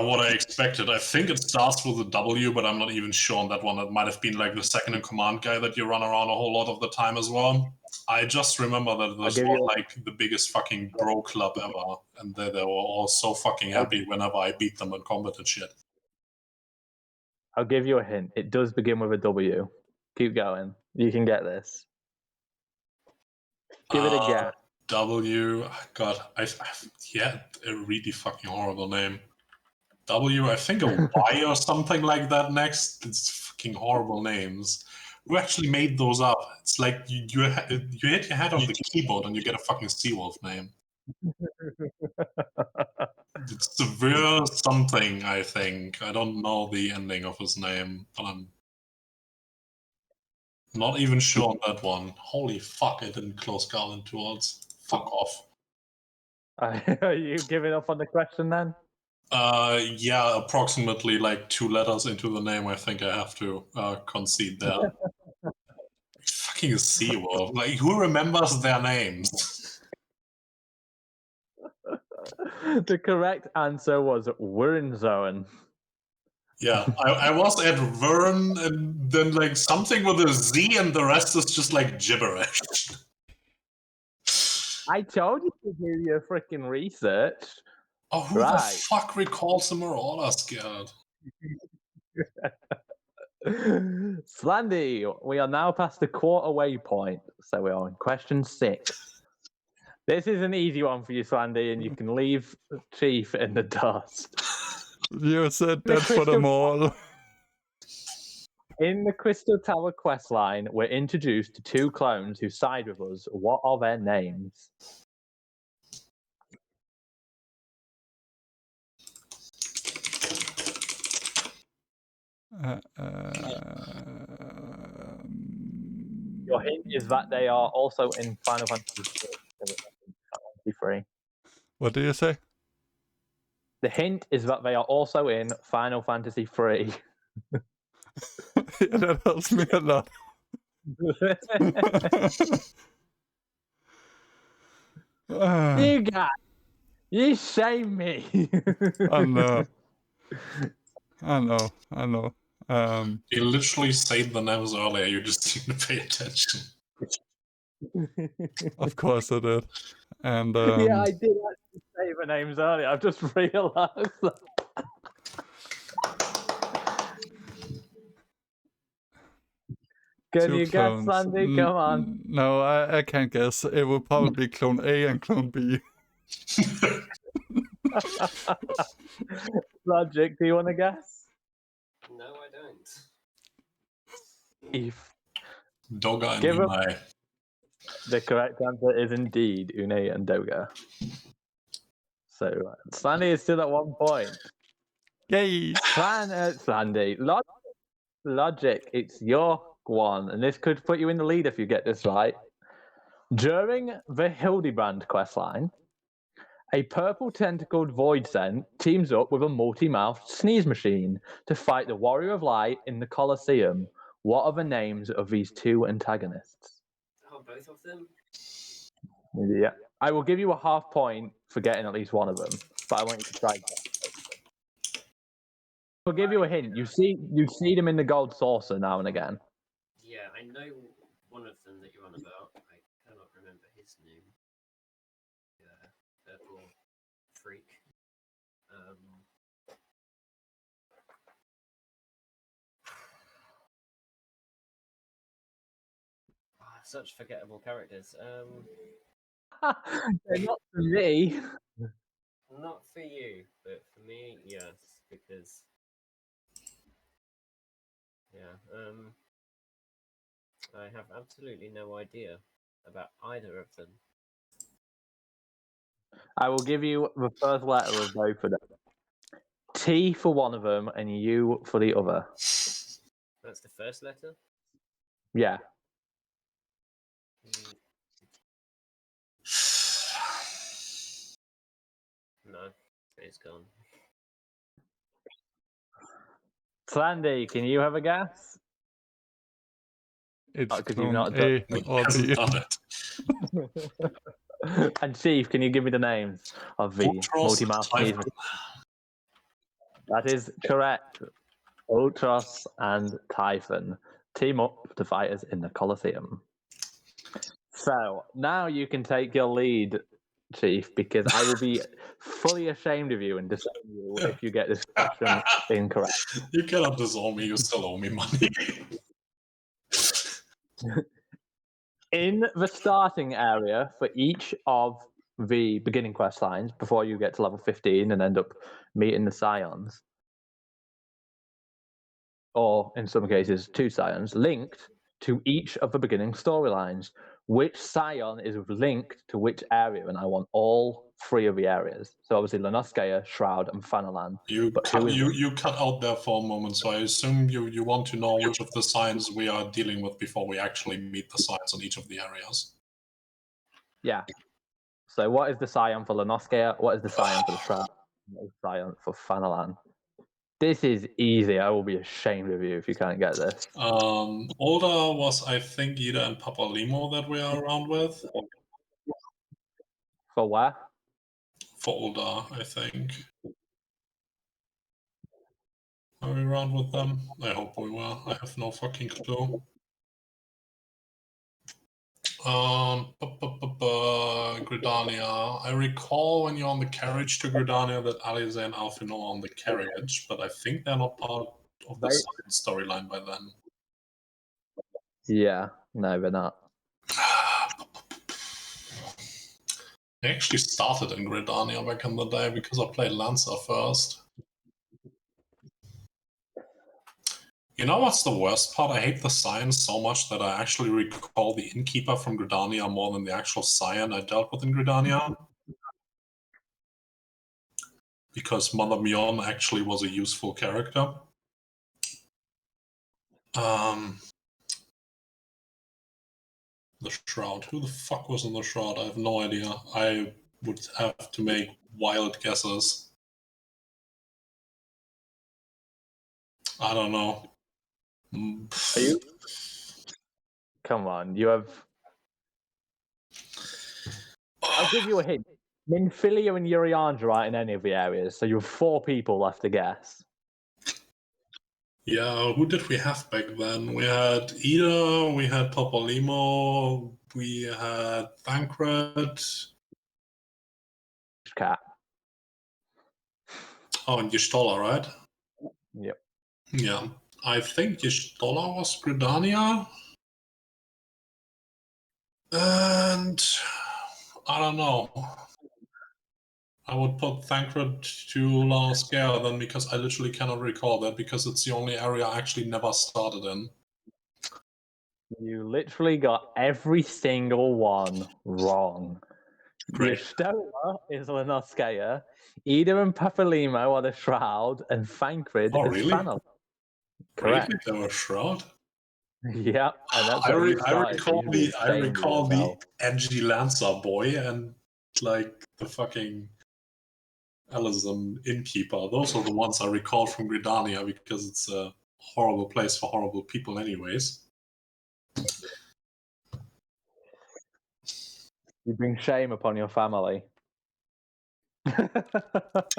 what I expected. I think it starts with a W, but I'm not even sure on that one. It might have been like the second in command guy that you run around a whole lot of the time as well. I just remember that this was like the biggest fucking bro club ever, and they were all so fucking happy whenever I beat them in combat and shit. I'll give you a hint. It does begin with a W. Keep going. You can get this. Give it a guess. W. God, yeah, a really fucking horrible name. W. I think a Y or something like that next. It's fucking horrible names. Who actually made those up? It's like you hit your head on the keyboard and you get a fucking Seawolf name. It's severe something, I think. I don't know the ending of his name, but I'm not even sure on that one. Holy fuck, I didn't close Garland towards. Fuck off. Are you giving up on the question then? Yeah, approximately like 2 letters into the name, I think I have to concede there. Fucking Seawolf. Like, who remembers their names? The correct answer was Wernzoen. Yeah, I was at Vern, and then like something with a Z, and the rest is just like gibberish. I told you to do your freaking research. Oh, who the fuck recalls the Marauders Guild? Slandy, we are now past the quarter-way point, so we are on question 6. This is an easy one for you, Slandy, and you can leave Chief in the dust. You said that for them all. In the Crystal Tower questline, we're introduced to 2 clones who side with us. What are their names? Your hint is that they are also in Final Fantasy III. What do you say? The hint is that they are also in Final Fantasy III. Yeah, that helps me a lot. You guys, you shame me. I know. You literally said the names earlier, you just didn't pay attention. Of course I did. And yeah, I did actually say the names earlier. I've just realised that. Can you guess, Sandy? Come on. No, I can't guess. It will probably be Clone A and Clone B. Logic, do you want to guess? No, I don't. Doga and Unai. The correct answer is indeed Unai and Doga. So, Sandy is still at 1 point. Yay! Sandy. Logic, it's your one, and this could put you in the lead if you get this right. During the Hildebrand questline, a purple tentacled void scent teams up with a multi-mouthed sneeze machine to fight the Warrior of Light in the Colosseum. What are the names of these two antagonists? Oh, both of them? Yeah. I will give you a half point for getting at least one of them, but I want you to try. I'll give you a hint. You see them in the gold saucer now and again. Yeah, I know one of them that you're on about. I cannot remember his name. Purple freak. Such forgettable characters. They're not for me. Not for you, but for me, yes, because I have absolutely no idea about either of them. I will give you the first letter of both of them. T for one of them and U for the other. That's the first letter? Yeah. No, it's gone. Slandy, can you have a guess? It's because you've clone not A He or hasn't B. done it. And Chief, can you give me the names of the Ultros multi-mouth Typhon. sneeze? That is correct. Ultros and Typhon team up to fight us in the Colosseum. So now you can take your lead, Chief, because I will be fully ashamed of you and disown you if you get this question incorrect. You cannot disown me, you still owe me money. In the starting area for each of the beginning quest lines, before you get to level 15 and end up meeting the Scions, or in some cases, 2 Scions, linked to each of the beginning storylines. Which Scion is linked to which area? And I want all 3 of the areas. So obviously Lenoskea, Shroud, and Fanalan. You cut out there for a moment, so I assume you want to know which of the signs we are dealing with before we actually meet the signs on each of the areas. Yeah. So what is the Scion for Lenoskea? What is the Scion for the Shroud? What is the Scion for Fanalan? This is easy. I will be ashamed of you if you can't get this. Older was, I think, Ida and Papa Limo that we are around with. For where? For older, I think. Are we around with them? I hope we were. I have no fucking clue. Gridania. I recall when you're on the carriage to Gridania that Alize and Alfino are on the carriage, but I think they're not part of the storyline by then. Yeah, no, they're not. I actually started in Gridania back in the day because I played Lancer first. You know what's the worst part? I hate the Scion so much that I actually recall the Innkeeper from Gridania more than the actual Scion I dealt with in Gridania. Because Mother Mion actually was a useful character. The Shroud. Who the fuck was in the Shroud? I have no idea. I would have to make wild guesses. I don't know. Are you? Come on, you have. I'll give you a hint. Minfilia and Uriandra aren't in any of the areas, so you have 4 people left to guess. Yeah, who did we have back then? We had Ida, we had Topolimo, we had Thancred. Cat. Oh, and Y'shtola, right? Yep. Yeah. I think Y'shtola was Gridania. And I don't know. I would put Thancred to Lenoskea then because I literally cannot recall that because it's the only area I actually never started in. You literally got every single one wrong. Great. Y'shtola is Lenoskea, Ida and Papalimo are the Shroud, and Thancred is really? Fanalan. Correct. Really? They were Shroud? Yep, and that's I, where you I started. recall You should be the I ashamed of recall the yourself. edgy Lancer boy and like the fucking Elysium innkeeper. Those are the ones I recall from Gridania because it's a horrible place for horrible people, anyways. You bring shame upon your family.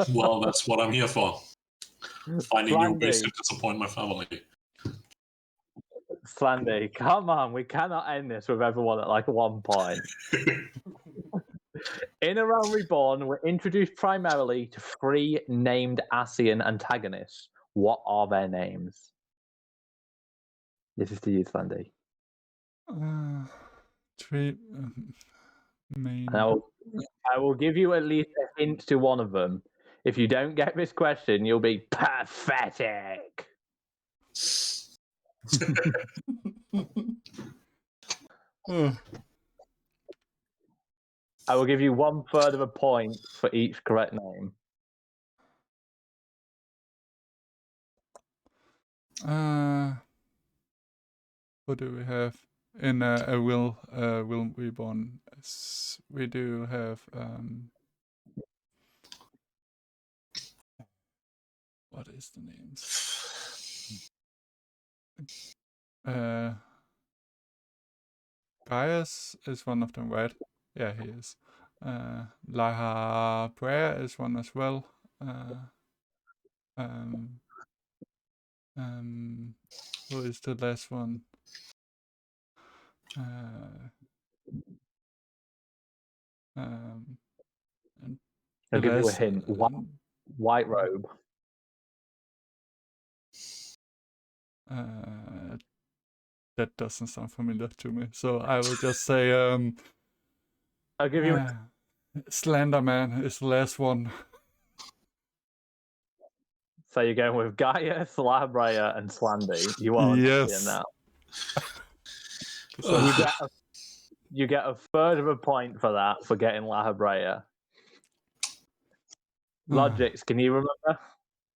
Well, that's what I'm here for. Finding new ways Slandy, to disappoint my family. Slandy, come on, we cannot end this with everyone at like 1 point. In A Realm Reborn, we're introduced primarily to 3 named Ascian antagonists. What are their names? This is to you, Slandy. 3 main. And I will give you at least a hint to one of them. If you don't get this question, you'll be pathetic. I will give you 1/3 of a point for each correct name. What do we have in a Realm Reborn? We do have what is the names? Gaius is one of them, right? Yeah, he is. LaHabrea is one as well. Who is the last one? And I'll the give you a last, hint. White robe. that doesn't sound familiar to me, so I will just say I'll give you. Slanderman is the last one. So you're going with Gaius, LaHabrea, and Slandy. You are Yes. now. So you get a 1/3 of a point for that for getting LaHabrea. Logix, can you remember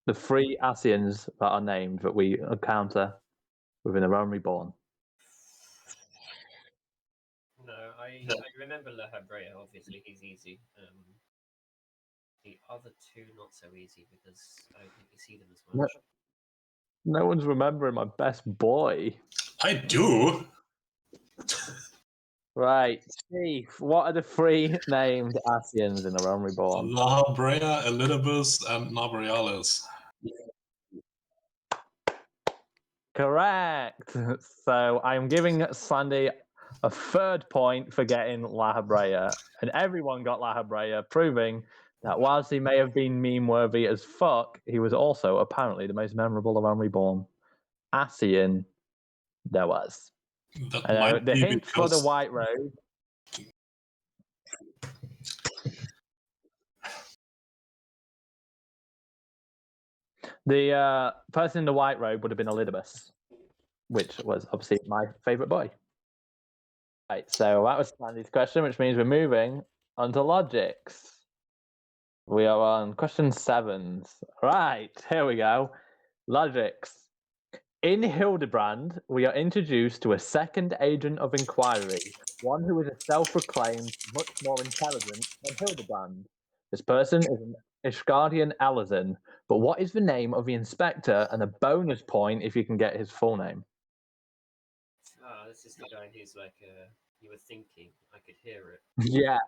the 3 Ascians that are named that we encounter within A Realm Reborn? No, I remember LaHabrea. Obviously, he's easy. The other 2 not so easy because I don't think you see them as much. No one's remembering my best boy. I do. Right, Chief. What are the 3 named Ascians in A Realm Reborn? LaHabrea, Elidibus, and Nabrialis. Correct. So I'm giving Slandy a 3rd point for getting LaHabrea, and everyone got LaHabrea, proving that whilst he may have been meme-worthy as fuck, he was also apparently the most memorable around Reborn Ascian there was. That And might the be hint for the because white robe. The person in the white robe would have been Elidibus, which was obviously my favourite boy. Right, so that was Slandy's question, which means we're moving on to Logix. We are on question 7. Right, here we go. Logix. In Hildebrand, we are introduced to a second agent of inquiry, one who is a self-proclaimed much more intelligent than Hildebrand. This person is an Ishgardian Elysian, but what is the name of the inspector and a bonus point if you can get his full name? This is the guy who's like, you were thinking, I could hear it. Yeah,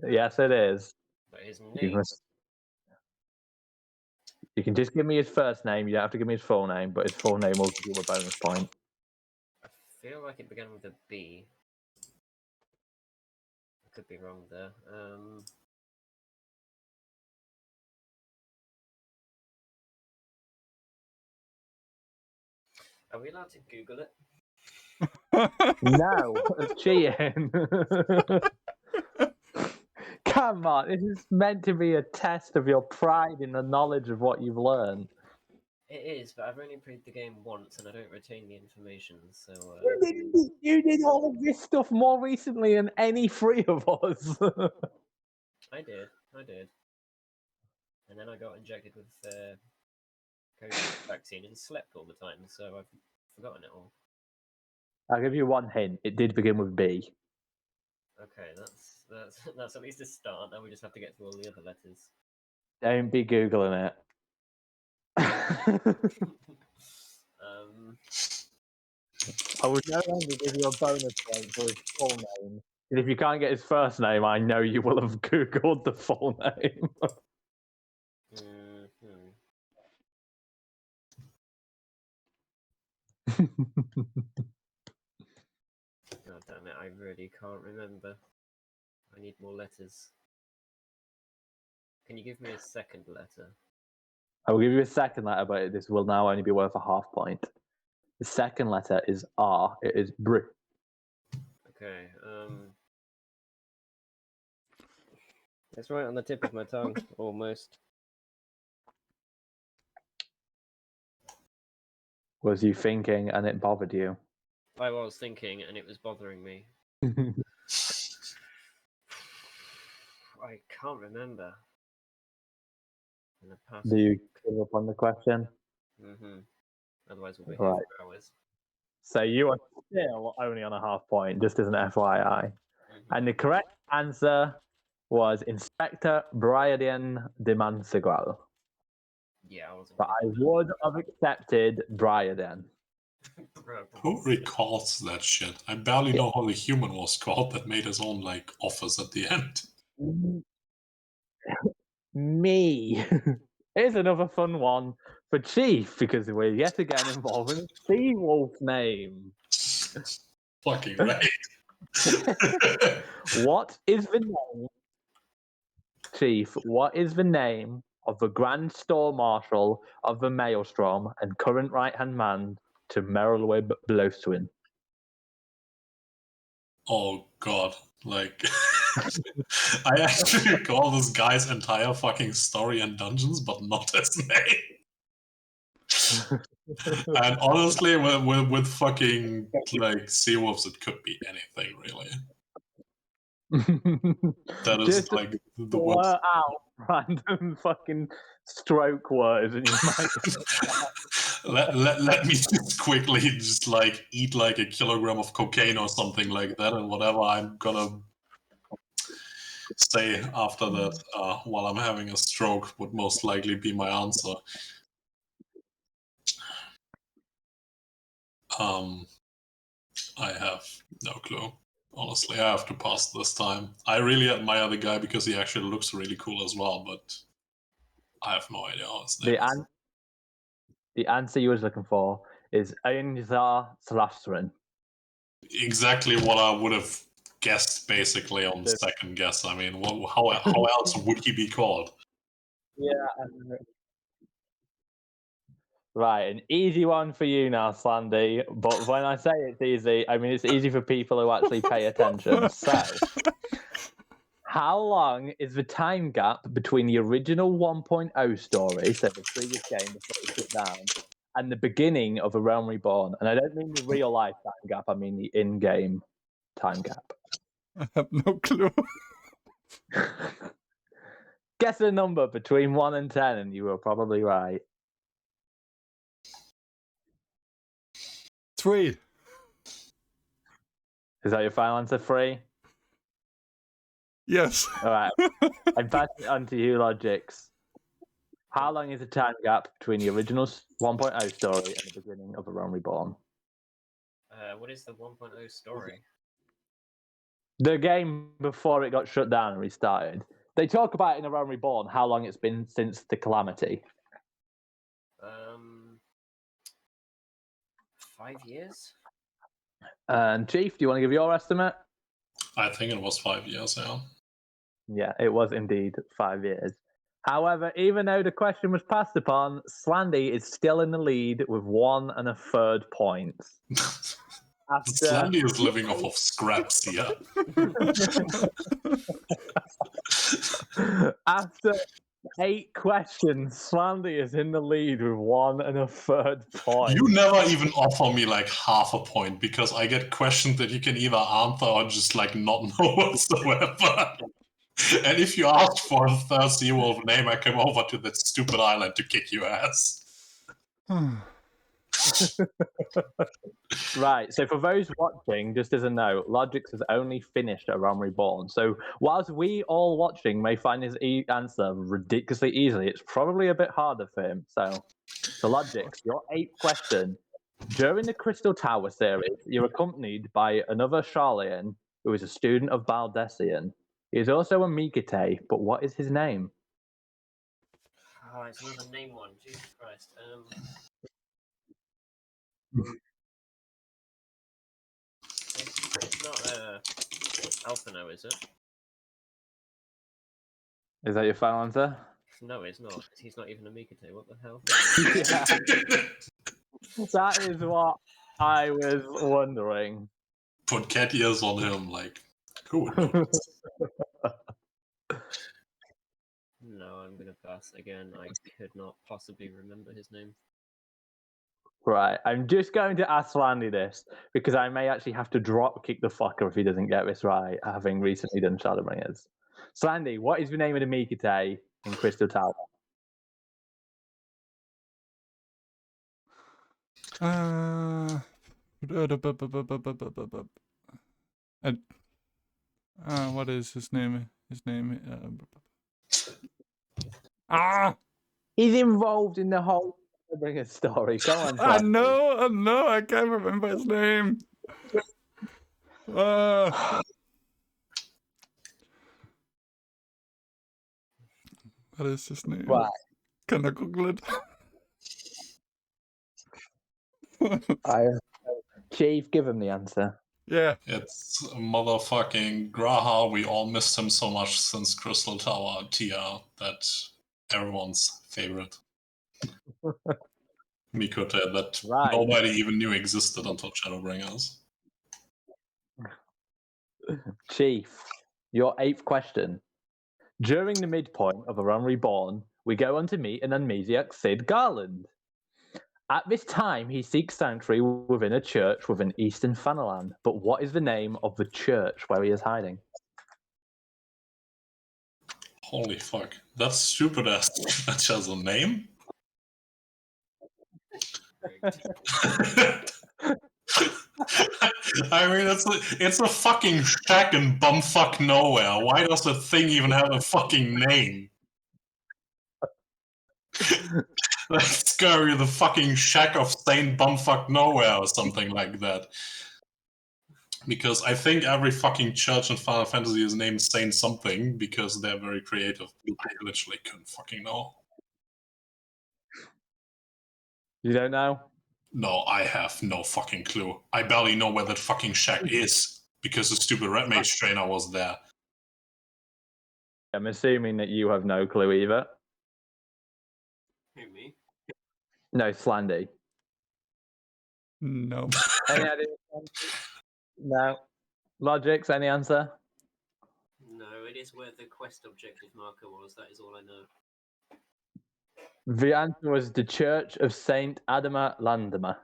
yes it is. But his name... You can just give me his first name, you don't have to give me his full name, but his full name will give you a bonus point. I feel like it began with a B. I could be wrong there. Are we allowed to Google it? No, it's cheating. Come on, this is meant to be a test of your pride in the knowledge of what you've learned. It is, but I've only played the game once and I don't retain the information, so... You did all of this stuff more recently than any 3 of us. I did. And then I got injected with COVID vaccine and slept all the time, so I've forgotten it all. I'll give you one hint. It did begin with B. Okay, that's at least a start. Now we just have to get through all the other letters. Don't be Googling it. I would no longer give you a bonus point for his full name. And if you can't get his first name, I know you will have Googled the full name. God damn it, I really can't remember. I need more letters. Can you give me a second letter? I will give you a second letter, but this will now only be worth a half point. The second letter is R. It is Br. Okay, it's right on the tip of my tongue, almost. Was you thinking and it bothered you? I was thinking and it was bothering me. I can't remember. In the past. Do you give up on the question? Otherwise we'll be here for hours. So you are still only on a half point, just as an FYI. And the correct answer was Inspector Brian de Mansigual. Yeah, I wasn't. But I would have accepted Brian. Who recalls that shit? I barely know how the human was called that made his own like office at the end. Me. Here's another fun one for Chief, because we're yet again involving a sea-wolf name. Fucking right. What is the name, Chief? What is the name of the Grand Store Marshal of the Maelstrom and current right-hand man to Merylweb Blowswin? Oh god, like I actually recall this guy's entire fucking story and dungeons, but not his name. And honestly, with fucking like Seawolves, it could be anything really. That is Just like the blur worst. out random fucking stroke words and you might. let me just quickly just like eat like a kilogram of cocaine or something like that, and whatever I'm gonna say after that while I'm having a stroke would most likely be my answer. I have no clue. Honestly, I have to pass this time. I really admire the guy because he actually looks really cool as well, but I have no idea how his name is. The answer you was looking for is Einzar Slafsrin. Exactly what I would have guessed, basically, on the second guess. I mean, how else would he be called? Yeah. Right, an easy one for you now, Slandy. But when I say it's easy, I mean it's easy for people who actually pay attention. So, how long is the time gap between the original 1.0 story, so the previous game before it shut down, and the beginning of A Realm Reborn? And I don't mean the real life time gap, I mean the in-game time gap. I have no clue. Guess a number between 1 and 10, and you were probably right. 3. Is that your final answer, 3? Yes. All right. I'm passing it on to you, Logix. How long is the time gap between the original 1.0 story and the beginning of A Realm Reborn? What is the 1.0 story? The game before it got shut down and restarted. They talk about in A Realm Reborn how long it's been since the calamity. 5 years? And Chief, do you want to give your estimate? I think it was 5 years, yeah. Yeah, it was indeed 5 years. However, even though the question was passed upon, Slandy is still in the lead with 1 1/3 points. Slandy is living off of scraps here. After 8 questions, Slandy is in the lead with 1 1/3 points. You never even offer me like half a point because I get questions that you can either answer or just like not know whatsoever. And if you ask for a third Seawolf name, I come over to that stupid island to kick your ass. Right, so for those watching, just as a note, Logix has only finished a Realm Reborn. So whilst we all watching may find his answer ridiculously easily, it's probably a bit harder for him. So Logix, your 8th question. During the Crystal Tower series, you're accompanied by another Charlian who is a student of Baldessian. He is also a Mikite, but what is his name? Oh, it's another name one. Jesus Christ. It's not Alpha now, is it? Is that your final answer? No, it's not. He's not even a Mikite. What the hell? That is what I was wondering. Put cat ears on him, like, who would know this? No, I'm gonna pass again. I could not possibly remember his name. Right, I'm just going to ask Slandy this because I may actually have to drop kick the fucker if he doesn't get this right, having recently done Shadowbringers. Slandy, what is the name of the Mikite in Crystal Tower? What is his name? He's involved in the whole Shadowbringers story. Come on, I Slandy. know, I can't remember his name. What is his name? Right. Can I Google it? Chief, give him the answer. Yeah. It's motherfucking Graha. We all missed him so much since Crystal Tower Tia that everyone's favorite. Mikute that Right. nobody even knew existed until Shadowbringers. Chief, your 8th question. During the midpoint of A Realm Reborn, we go on to meet an amnesiac Sid Garland. At this time, he seeks sanctuary within a church within Eastern Fanalan. But what is the name of the church where he is hiding? Holy fuck. That's stupid ass. That has a name? I mean, it's a fucking shack in bumfuck nowhere. Why does the thing even have a fucking name? Let's go the fucking shack of Saint Bumfuck Nowhere or something like that. Because I think every fucking church in Final Fantasy is named Saint something because they're very creative. I literally couldn't fucking know. You don't know? No, I have no fucking clue. I barely know where that fucking shack is because the stupid Red Mage trainer was there. I'm assuming that you have no clue either. Who, me? No, Slandy. No. Any idea? No. Logix, any answer? No, it is where the quest objective marker was. That is all I know. The answer was the Church of Saint Adama Landama.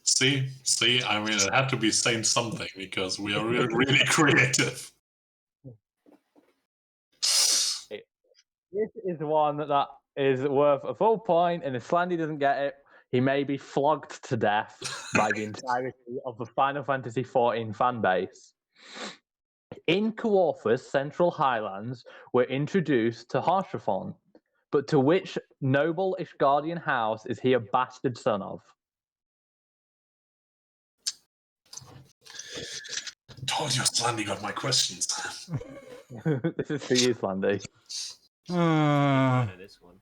See, I mean, it had to be Saint something because we are really, really creative. This is one that is worth a full point, and if Slandy doesn't get it, he may be flogged to death by the entirety of the Final Fantasy XIV fan base. In Kawartha's Central Highlands were introduced to Harshathon, but to which noble Ishgardian house is he a bastard son of? Told you Slandy got my questions. This is for you, Slandy. I know this one.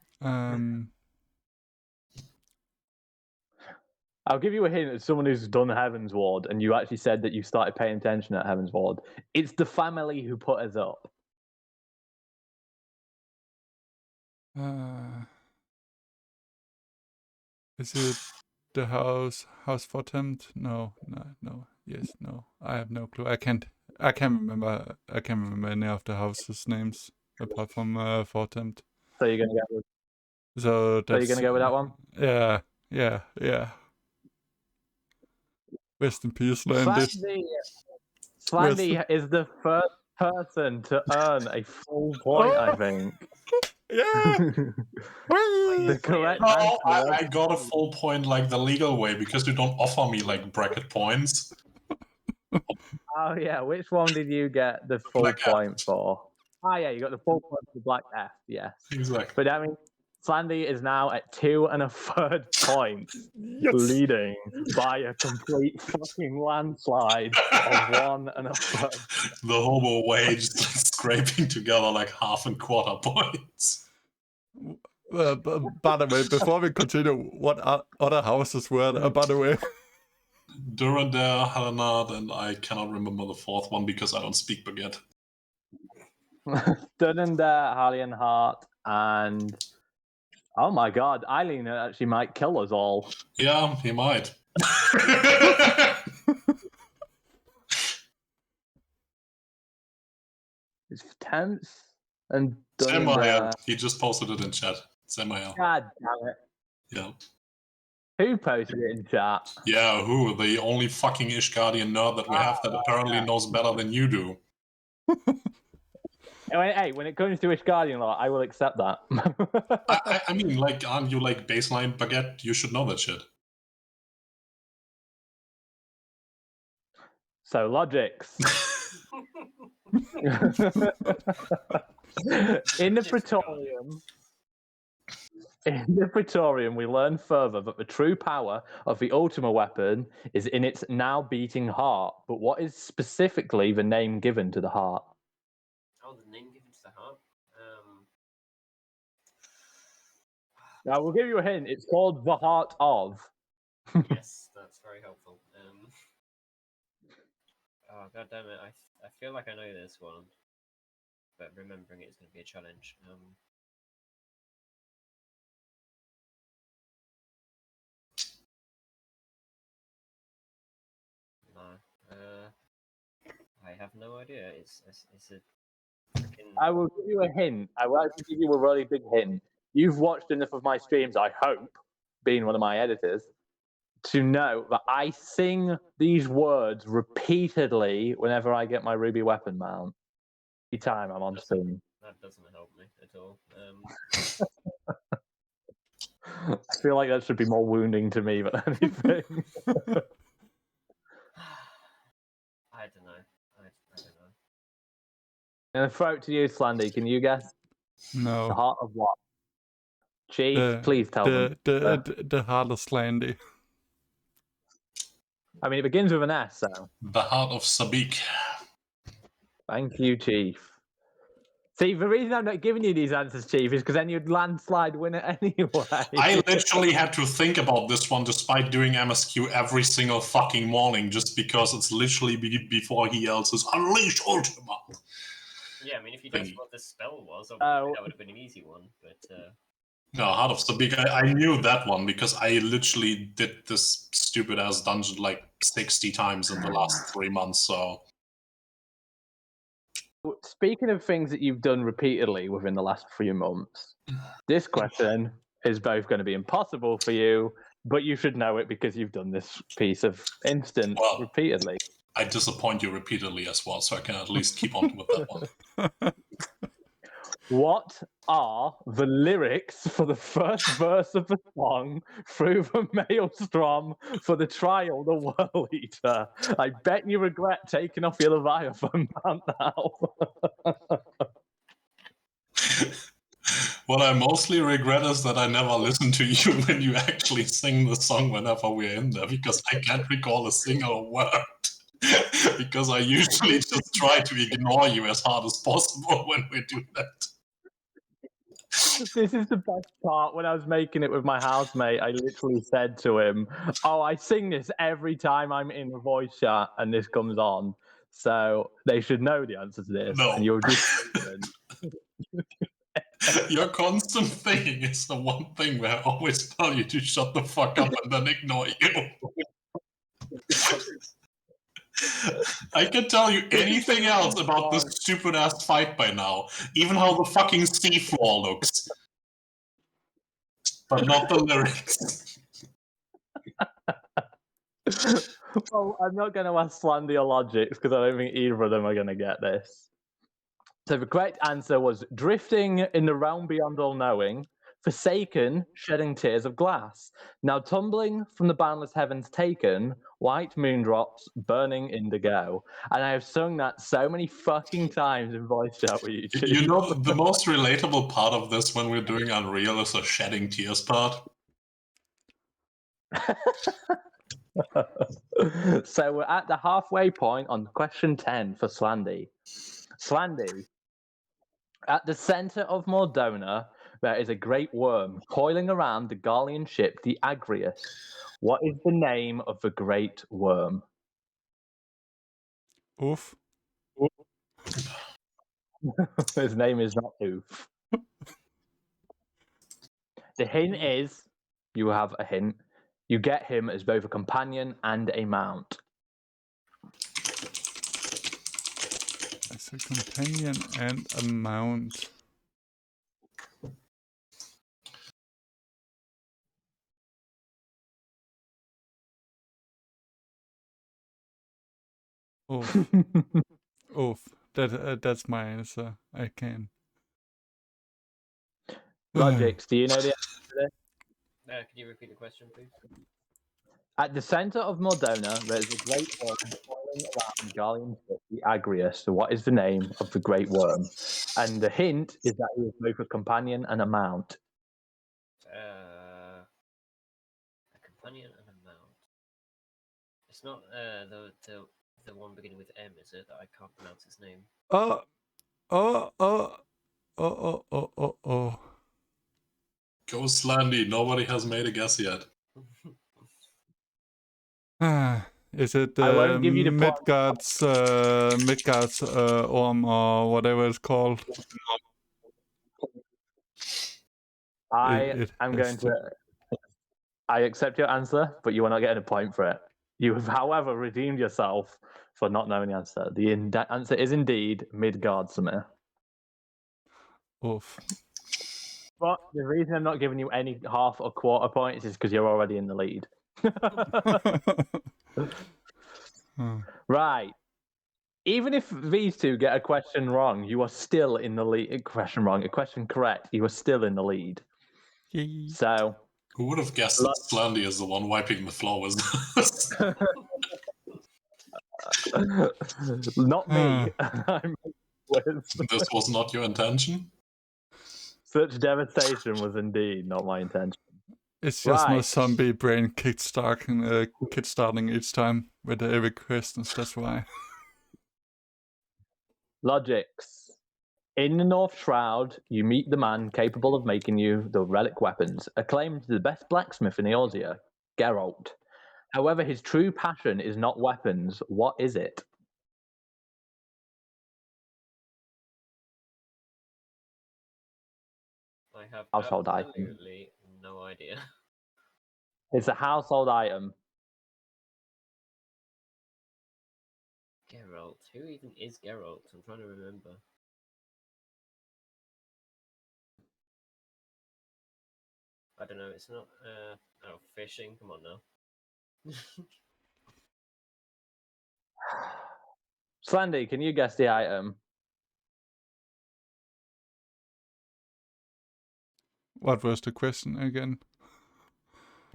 I'll give you a hint as someone who's done Heaven's Ward, and you actually said that you started paying attention at Heaven's Ward. It's the family who put us up. Is it the House Fortempt? No. Yes, no. I have no clue. I can't remember any of the houses' names apart from Fortempt. So you're gonna go with. So you're gonna go with that one? Yeah. Rest in peace, Landis. Slandy is the first person to earn a full point, I think. Yeah. The correct No, answer. I got a full point like the legal way because you don't offer me like bracket points. Oh yeah, which one did you get the full Black point F. for? Oh yeah, you got the full point for Black F. Yes. Exactly. But I mean, Slandy is now at 2 1/3 points, Yes. leading by a complete fucking landslide of 1 1/3. The hobo wage scraping together like half and quarter points. By the way, before we continue, what other houses were there, by the way? Durandare, Helenard, and I cannot remember the fourth one because I don't speak baguette. Dunender, Harley Hart, and oh my god, Eileen actually might kill us all. Yeah, he might. It's tense and Semael. He just posted it in chat. Semael. God damn it. Yeah. Who posted it in chat? Yeah, who? The only fucking Ishgardian nerd that we have that apparently knows better than you do. Hey, when it comes to Ishgardian law, I will accept that. I mean, like, aren't you like baseline baguette? You should know that shit. So, Logix. In the Praetorium, we learn further that the true power of the Ultima weapon is in its now beating heart. But what is specifically the name given to the heart? Oh, the name given to the heart? Now, we'll give you a hint. It's called the Heart of. Yes, that's very helpful. Oh, god damn it. I feel like I know this one. But remembering it is going to be a challenge. No. I have no idea. It's a freaking... I will give you a hint. I will actually give you a really big hint. You've watched enough of my streams, I hope, being one of my editors, to know that I sing these words repeatedly whenever I get my ruby weapon mount. Every time I'm on stream. That doesn't help me at all. I feel like that should be more wounding to me than anything. I don't know. I don't know. And a throat to you, Slandy. Can you guess? No. The heart of what? Chief, please tell me. The heart of Slandy. I mean, it begins with an S, so. The heart of Sabik. Thank you, Chief. See, the reason I'm not giving you these answers, Chief, is because then you'd landslide win it anyway. I literally had to think about this one despite doing MSQ every single fucking morning just because it's literally before he yells his Unleash Ultima. Yeah, I mean, if you guessed what this spell was, obviously that would have been an easy one, but... No, Heart of Sabik, I knew that one because I literally did this stupid-ass dungeon like 60 times in the last 3 months, so... Speaking of things that you've done repeatedly within the last few months, this question is both going to be impossible for you, but you should know it because you've done this piece of instant repeatedly. I disappoint you repeatedly as well, so I can at least keep on with that one. What are the lyrics for the first verse of the song Through the Maelstrom for the Trial, the World Eater? I bet you regret taking off your Leviathan mount now. What I mostly regret is that I never listen to you when you actually sing the song whenever we're in there, because I can't recall a single word. Because I usually just try to ignore you as hard as possible when we do that. This is the best part. When I was making it with my housemate, I literally said to him, "Oh, I sing this every time I'm in a voice chat and this comes on, so they should know the answer to this." No. And you're just your constant thing is the one thing where I always tell you to shut the fuck up and then ignore you. I can tell you anything else about this stupid-ass fight by now. Even how the fucking seafloor looks. But not the lyrics. Well, I'm not going to ask Slandy or Logix because I don't think either of them are going to get this. So the correct answer was drifting in the realm beyond all knowing, forsaken, shedding tears of glass. Now tumbling from the boundless heavens taken, white moondrops, burning indigo. And I have sung that so many fucking times in voice chat with you, Chief. You know, the most relatable part of this when we're doing Unreal is the shedding tears part. So we're at the halfway point on question 10 for Slandy. Slandy, at the center of Mordona, there is a great worm coiling around the Garlean ship, the Agrius. What is the name of the great worm? Oof. His name is not Oof. The hint is, you have a hint, you get him as both a companion and a mount. As a companion and a mount. Oof. Oof. That's my answer. I can. Logix, do you know the answer to this? Can you repeat the question, please? At the center of Mordona, there is a great worm coiling around the Garlean ship, the Agrius. So what is the name of the great worm? And the hint is that he is both a companion and a mount. A companion and a mount. It's not the one beginning with M, is it? That I can't pronounce his name. Oh. Go Slandy, nobody has made a guess yet. Is it I won't give you the point. Midgard's Orm or whatever it's called? I accept your answer, but you are not getting a point for it. You have, however, redeemed yourself for not knowing the answer. The answer is indeed Midgardsamir. Oof. But the reason I'm not giving you any half or quarter points is because you're already in the lead. Right. Even if these two get a question wrong, you are still in the lead. A question wrong, a question correct, you are still in the lead. Yay. So. Who would have guessed that Slandy is the one wiping the floor with this? Not me. This was not your intention? Such devastation was indeed not my intention. It's just my zombie brain kickstarting each time with every questions, that's why. Logix. In the North Shroud, you meet the man capable of making you the relic weapons, acclaimed the best blacksmith in Eorzea, Geralt. However, his true passion is not weapons. What is it? I have household absolutely no idea. It's a household item. Geralt. Who even is Geralt? I'm trying to remember. I don't know. It's not. Oh, fishing. Come on now. Slandy, can you guess the item? What was the question again?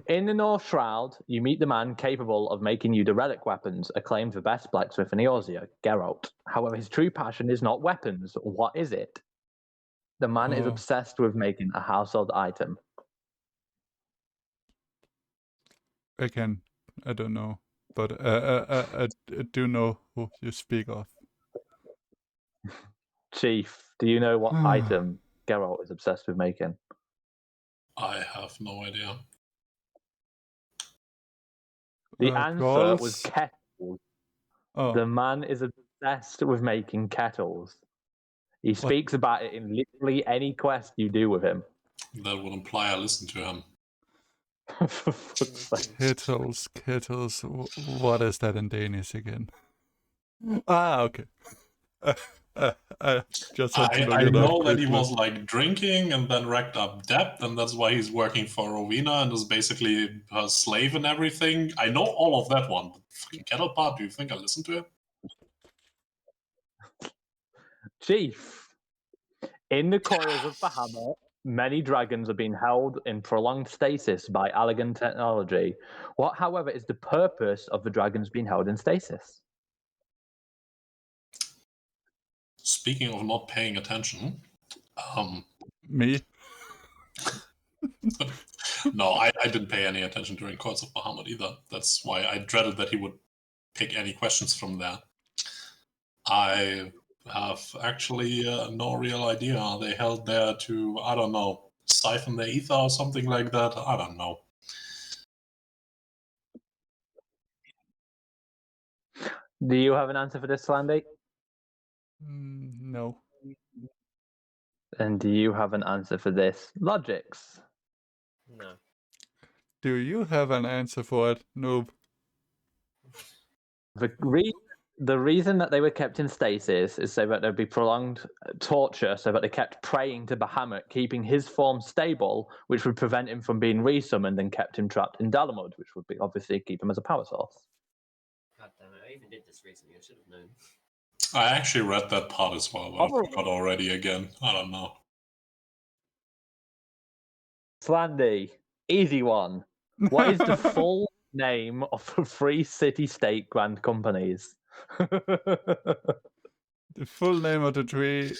In the North Shroud, you meet the man capable of making you the relic weapons, acclaimed the best blacksmith in Eorzea, Geralt. However, his true passion is not weapons. What is it? The man is obsessed with making a household item. Again, I don't know, but I do know who you speak of. Chief, do you know what item Geralt is obsessed with making? I have no idea. The answer was kettles. Oh. The man is obsessed with making kettles. He speaks about it in literally any quest you do with him. That would imply I listen to him. Kettles. What is that in Danish again? Okay. Just had to look I it up know that he quickly. was like drinking and then racked up debt, and that's why he's working for Rowena and is basically her slave and everything. I know all of that one. But fucking kettle part, do you think I listen to him? Chief, in the coils of Bahamut, many dragons are being held in prolonged stasis by elegant technology. What, however, is the purpose of the dragons being held in stasis? Speaking of not paying attention, Me? no, I didn't pay any attention during Courts of Bahamut either. That's why I dreaded that he would pick any questions from there. I have actually no real idea. Are they held there to, I don't know, siphon the ether or something like that? I don't know. Do you have an answer for this, Slandy? No. And do you have an answer for this, Logix? No. Do you have an answer for it, Noob? The reason that they were kept in stasis is so that there'd be prolonged torture, so that they kept praying to Bahamut, keeping his form stable, which would prevent him from being resummoned and kept him trapped in Dalamud, which would be obviously keep him as a power source. God damn it! I even did this recently. I should have known. I actually read that part as well, but I forgot already again. I don't know. Slandy, easy one. What is the full name of the three city-state grand companies? The full name of the tree.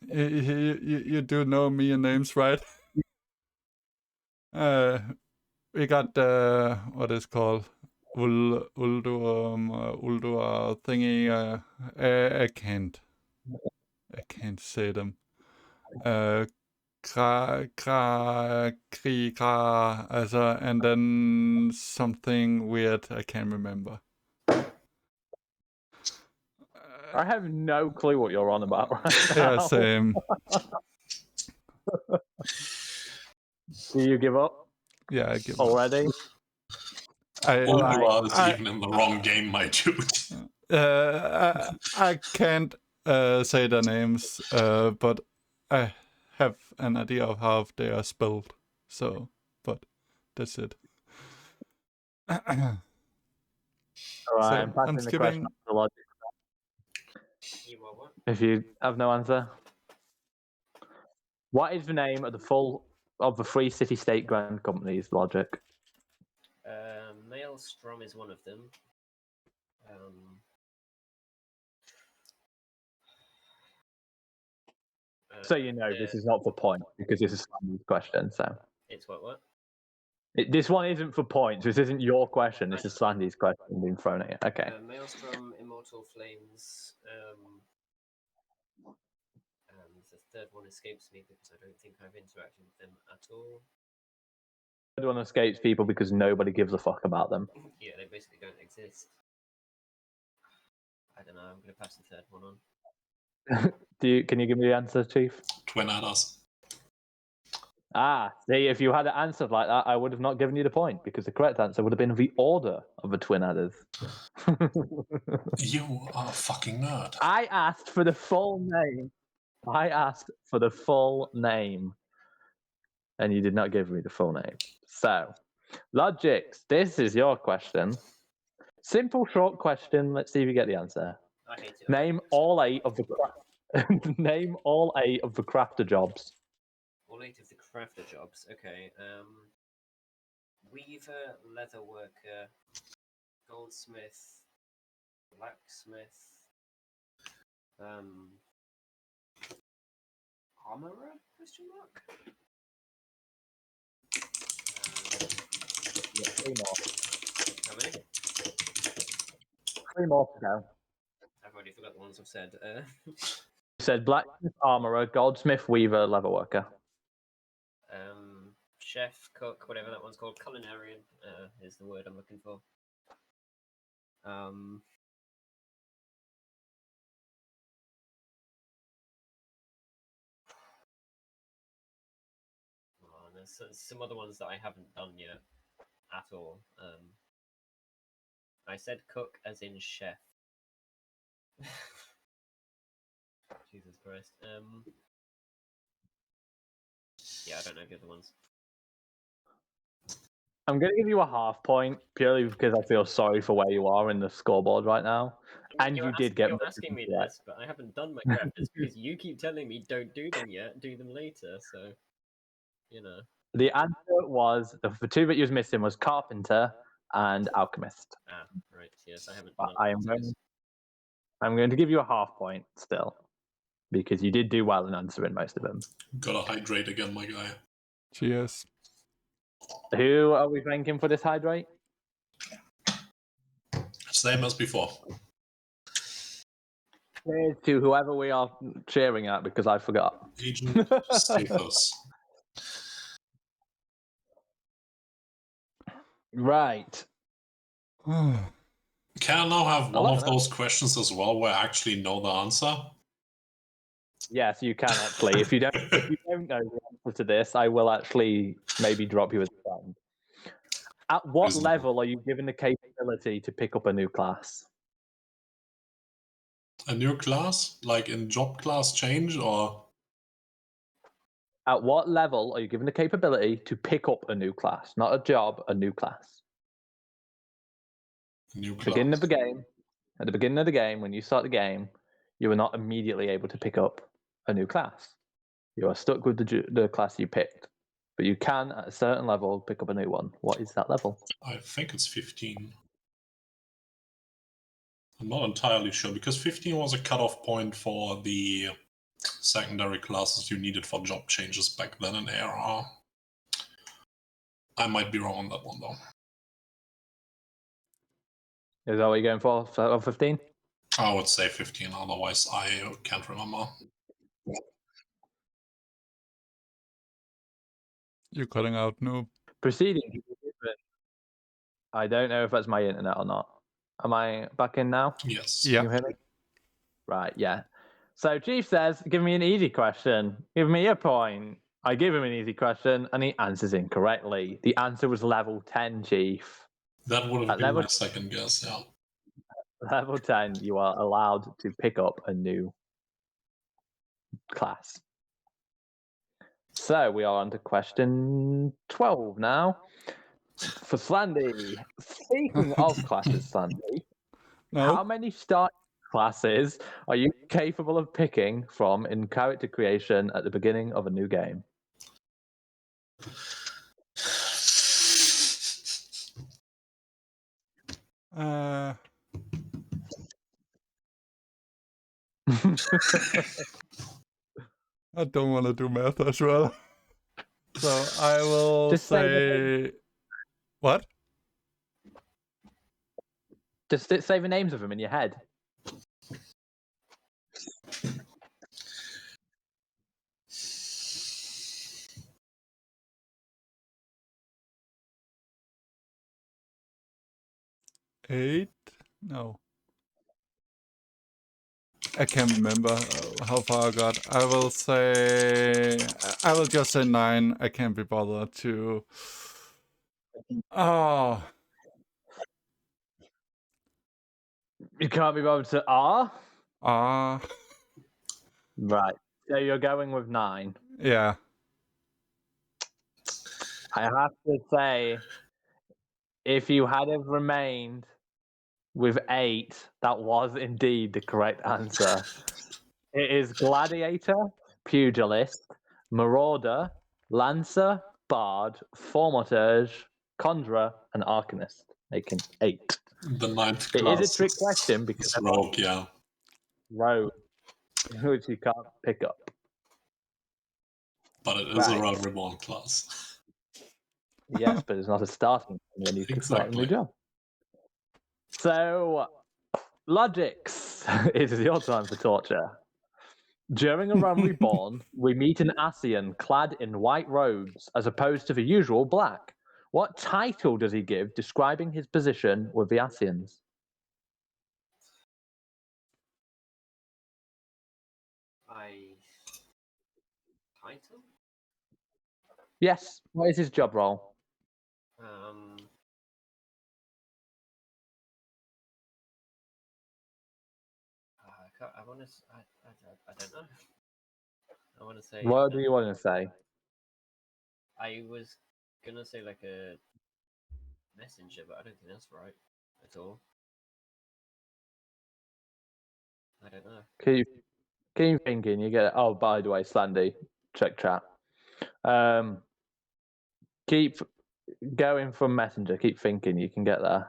You do know me and names, right? We got what is called Uldur thingy. I can't say them. And then something weird I can't remember. I have no clue what you're on about right now. Yeah, same. Do you give up Yeah, I give up. already? Uldur is even in the wrong game, my dude. I can't say their names, but I have an idea of how they are spelled. So, but that's it. All right, So, I'm passing the question skipping. to Logix. You are what? If you have no answer, what is the name of the three city-state grand companies? Logic. Maelstrom is one of them. So you know this is not for points because this is Slandy's question. So it's what? This one isn't for points. This isn't your question. This is Slandy's question being thrown at you. Okay. Maelstrom, Immortal Flames, and the third one escapes me because I don't think I've interacted with them at all. The third one escapes people because nobody gives a fuck about them. Yeah, they basically don't exist. I don't know. I'm going to pass the third one on. Can you give me the answer, Chief? Twin Adders. See, if you had it answered like that, I would have not given you the point because the correct answer would have been the order of the twin adders. You are a fucking nerd. I asked for the full name. And you did not give me the full name. So, Logix, this is your question. Simple, short question. Let's see if you get the answer. I hate it. Name all 8 of the Name all 8 of the crafter jobs. All 8 of the crafter jobs. Okay. Weaver, leatherworker, goldsmith, blacksmith, armorer? Question mark. Yeah, 3 more. How many? 3 more to go. I've already forgot the ones I've said. You said blacksmith, armorer, goldsmith, weaver, leatherworker. Chef, cook, whatever that one's called, culinarian is the word I'm looking for. There's some other ones that I haven't done yet at all. I said cook as in chef. Jesus Christ. Yeah, I don't know the other ones. I'm going to give you a half point purely because I feel sorry for where you are in the scoreboard right now. And you did get. You're asking me this, but I haven't done my graphics because you keep telling me don't do them yet, do them later. So, you know. The answer was the two that you was missing was carpenter and alchemist. Ah, right. Yes, I haven't. But done I'm going to give you a half point still because you did do well in answering most of them. Gotta hydrate again, my guy. Cheers. Who are we thanking for this hydrate? Same as before. Cheers to whoever we are cheering at because I forgot. Agent Stathos. Right. Can I now have I one like of that. those questions as well where I actually know the answer? Yes, you can actually. If you don't know the answer to this, I will actually maybe drop you as a friend. At what Reasonable. level are you given the capability to pick up a new class? A new class? Like in job class change or? At what level are you given the capability to pick up a new class? Not a job, a new class. New class. Beginning of the game. At the beginning of the game, when you start the game, you are not immediately able to pick up a new class. You are stuck with the class you picked. But you can, at a certain level, pick up a new one. What is that level? I think it's 15. I'm not entirely sure because 15 was a cutoff point for the secondary classes you needed for job changes back then in ARR. I might be wrong on that one though. Is that what you're going for 15? I would say 15, otherwise I can't remember. You're cutting out, noob. Proceeding. I don't know if that's my internet or not. Am I back in now? Yes. Yeah. Can you hear me? Right, yeah. So Chief says, give me an easy question. Give me a point. I give him an easy question and he answers incorrectly. The answer was level 10, Chief. That would have At been level my second guess, yeah. Level 10, you are allowed to pick up a new class. So we are on to question 12 now. For Slandy. Speaking of classes, Slandy, No. how many starting classes are you capable of picking from in character creation at the beginning of a new game? I don't want to do math as well. So I will Just say say... What? Just say the names of them in your head. Eight? No. I can't remember how far I got. I will just say 9. I can't be bothered to... Oh. You can't be bothered to R? Right. So you're going with 9. Yeah. I have to say, if you had have remained with 8, that was indeed the correct answer. It is Gladiator, Pugilist, Marauder, Lancer, Bard, Thaumaturge, Conjurer, and Arcanist, making 8. The 9th It class. is a trick question because It's Rogue, yeah. Rogue, which you can't pick up. But it is a Right. Realm Reborn class. Yes, but it's not a starting when you can start a new Exactly. job. So, Logix, it is your time for torture. During a Realm Reborn, we meet an Ascian clad in white robes as opposed to the usual black. What title does he give describing his position with the Ascians? Title? Yes, what is his job role? I want to. I don't know. I want to say. What do you want to say? I was gonna say like a Messenger, but I don't think that's right at all. I don't know. Keep thinking. You get it. Oh, by the way, Slandy, check chat. Keep going from Messenger. Keep thinking. You can get there.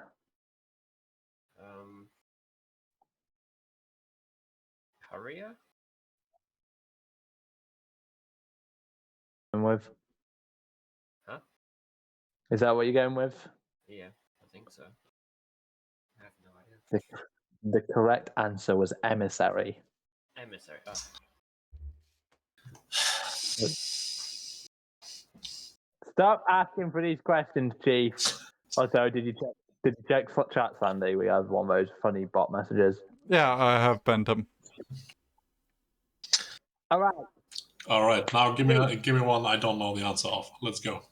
Courier? With? Huh? Is that what you're going with? Yeah, I think so. I have no idea. The correct answer was emissary. Emissary. Oh. Stop asking for these questions, Chief. Also, did you check chat, Sandy? We have one of those funny bot messages. Yeah, I have banned them. All right. All right, now give me one I don't know the answer of. Let's go.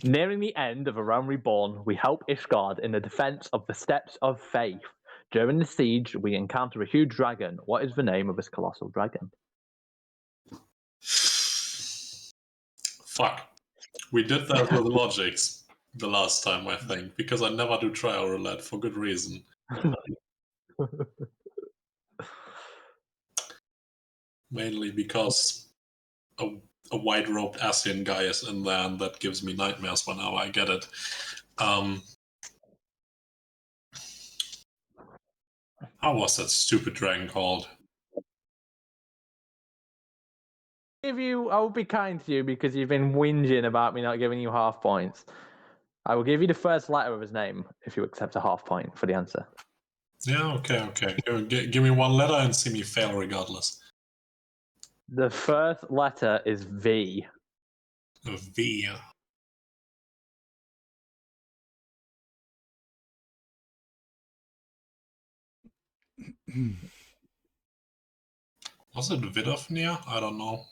Nearing the end of A Realm Reborn, we help Ishgard in the defense of the Steps of Faith. During the siege, we encounter a huge dragon. What is the name of this colossal dragon? Fuck. We did that with Logix the last time, I think, because I never do trial roulette for good reason. Mainly because a white-robed Asian guy is in there, and that gives me nightmares whenever I get it. How was that stupid dragon called? I will be kind to you because you've been whinging about me not giving you half points. I will give you the first letter of his name if you accept a half point for the answer. Yeah, okay. Give me one letter and see me fail regardless. The first letter is V. A V. Was it Vidofnir? I don't know.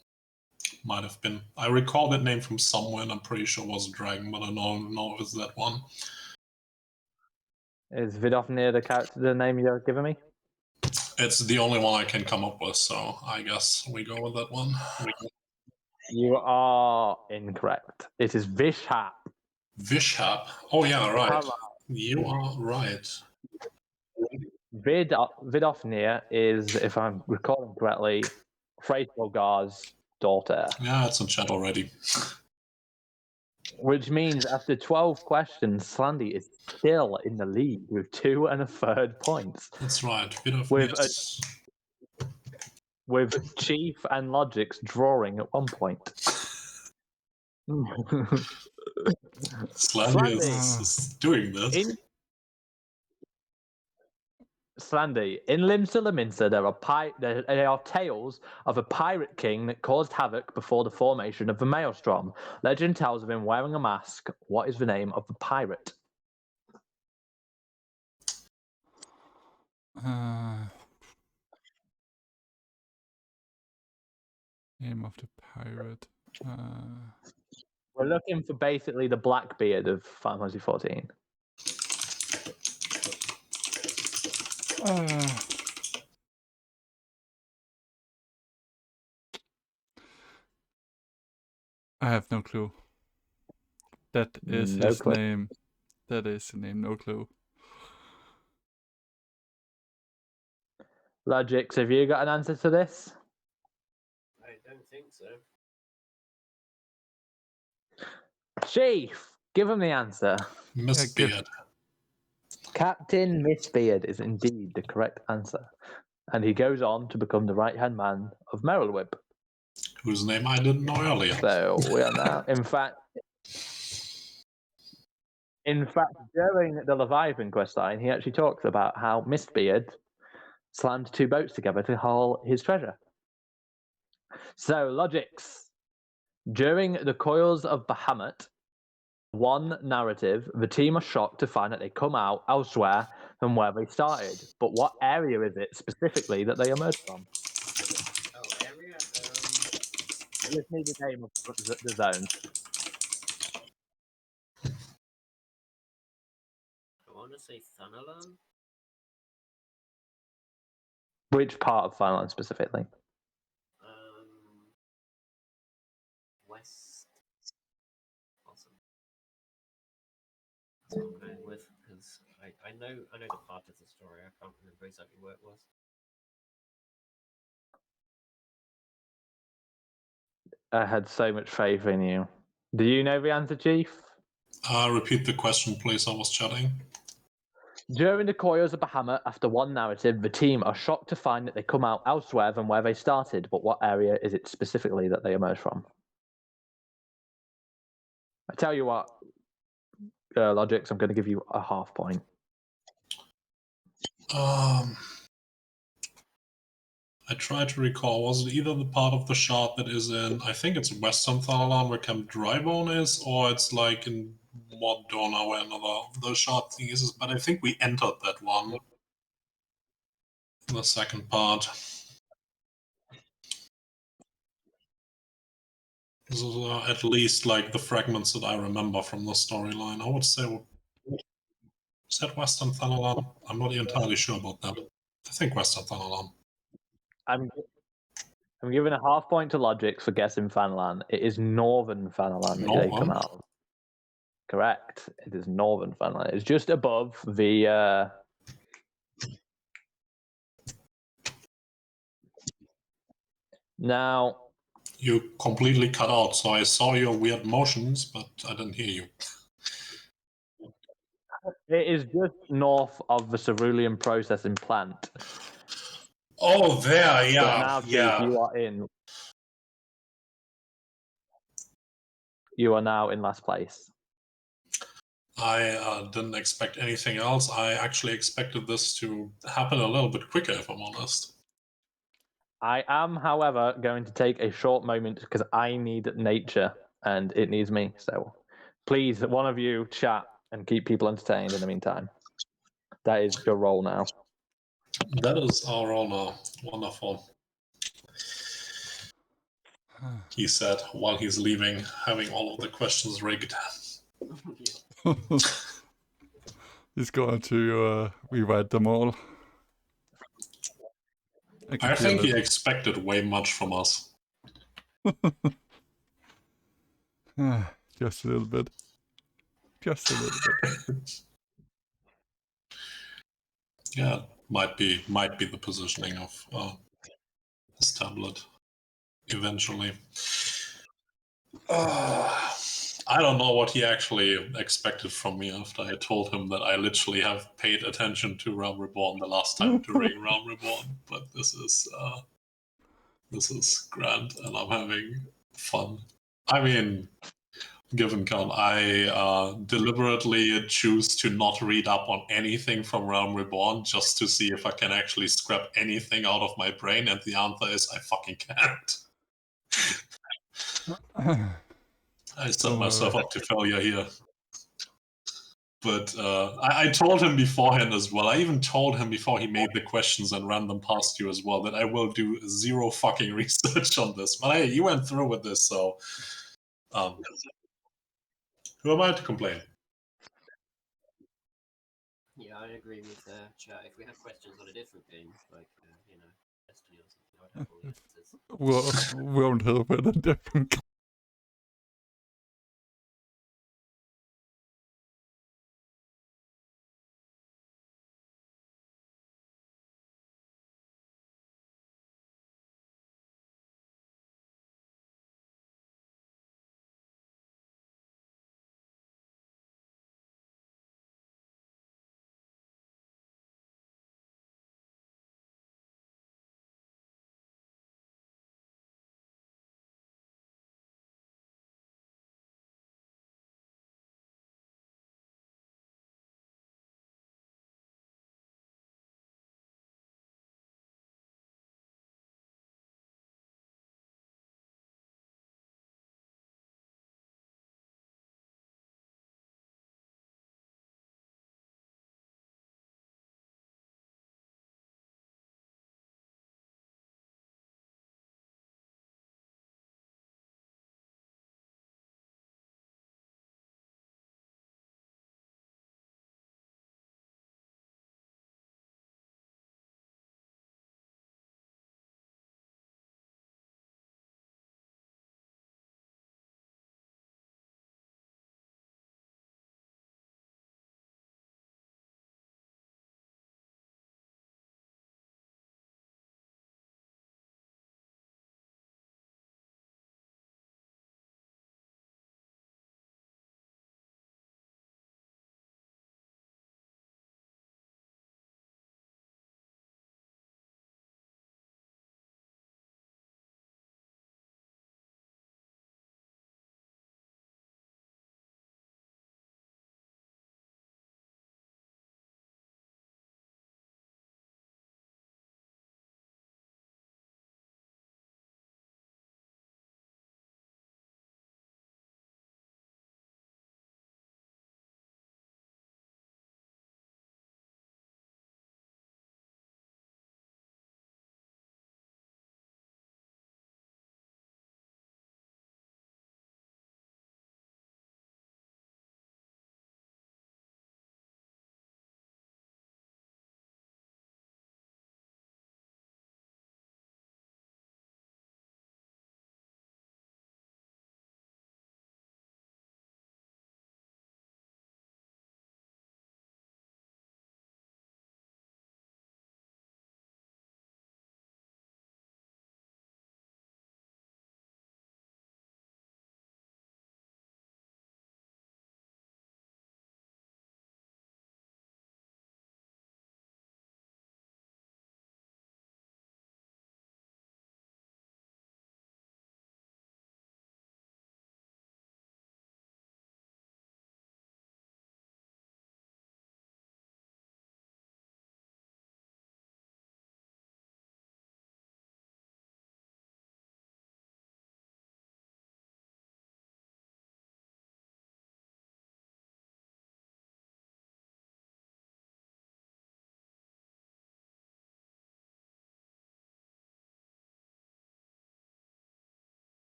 Might have been. I recall that name from somewhere, and I'm pretty sure it was a dragon, but I don't know if it's that one. Is Vidofnir the name you're giving me? It's the only one I can come up with, so I guess we go with that one. You are incorrect. It is Vishap. Vishap. Oh yeah, right. Come on. You are right. Vidofnir is, if I'm recalling correctly, Freytolgar's daughter. Yeah, it's in chat already. Which means after 12 questions, Slandy is still in the lead with 2 1/3 points. That's right. Vidofnir. With Chief and Logix drawing at 1 point. Slandy is doing this. Slandy, in Limsa Laminsa, there are tales of a pirate king that caused havoc before the formation of the Maelstrom. Legend tells of him wearing a mask. What is the name of the pirate? Name of the pirate. We're looking for basically the Blackbeard of Final Fantasy 14. I have no clue. That is No his clue. name. That is the name, no clue. Logix, have you got an answer to this? I don't think so. Chief, give him the answer. Mistbeard. Captain Mistbeard is indeed the correct answer. And he goes on to become the right-hand man of Merylwib. Whose name I didn't know earlier. So we are now, in fact, during the Leviathan quest line, he actually talks about how Mistbeard slammed 2 boats together to haul his treasure. So, Logix. During the Coils of Bahamut, one narrative, the team are shocked to find that they come out elsewhere than where they started. But what area is it specifically that they emerged from? Oh, area? I just need the name of the zone. I want to say Thanalan? Which part of Finland specifically? West. Awesome. That's what I'm going with, because I know the part of the story. I can't remember exactly where it was. I had so much faith in you. Do you know the answer, Chief? Repeat the question, please. I was chatting. During the Coils of Bahamut, after one narrative, the team are shocked to find that they come out elsewhere than where they started, but what area is it specifically that they emerge from? I tell you what, Logix, I'm going to give you a half point. I try to recall, was it either the part of the shard that is in, I think it's Western Thanalan where Camp Drybone is, or it's like in Mod Dona where another of the shard thingies is, but I think we entered that one. The second part. This is at least like the fragments that I remember from the storyline. I would say, is that Western Thanalan? I'm not entirely sure about that. I think Western Thanalan. I'm giving a half point to Logix for guessing Fanlan. It is Northern Fanlan that they come Northern? out of. Correct. It is Northern Fanlan. It's just above the... Now... You completely cut out, so I saw your weird motions, but I didn't hear you. It is just north of the cerulean processing plant. Oh, there, yeah, But now, Chief, you are in. You are now in last place. I didn't expect anything else. I actually expected this to happen a little bit quicker, if I'm honest. I am, however, going to take a short moment because I need nature and it needs me. So please, one of you chat and keep people entertained in the meantime. That is your role now. That is our role now. Wonderful. He said while he's leaving, having all of the questions rigged. He's going to rewrite them all. I think he expected way much from us. Just a little bit. Just a little bit. Yeah, might be the positioning of his tablet eventually. I don't know what he actually expected from me after I told him that I literally have paid attention to Realm Reborn the last time during Realm Reborn, but this is grand and I'm having fun. I mean, given count, I deliberately choose to not read up on anything from Realm Reborn just to see if I can actually scrap anything out of my brain, and the answer is I fucking can't. I set myself up to failure here. But I told him beforehand as well. I even told him before he made the questions and ran them past you as well that I will do zero fucking research on this. But hey, you went through with this, so who am I to complain? Yeah, I agree with chat. If we have questions on a different game, like Destiny or something, I'd have all the answers. Won't help with a different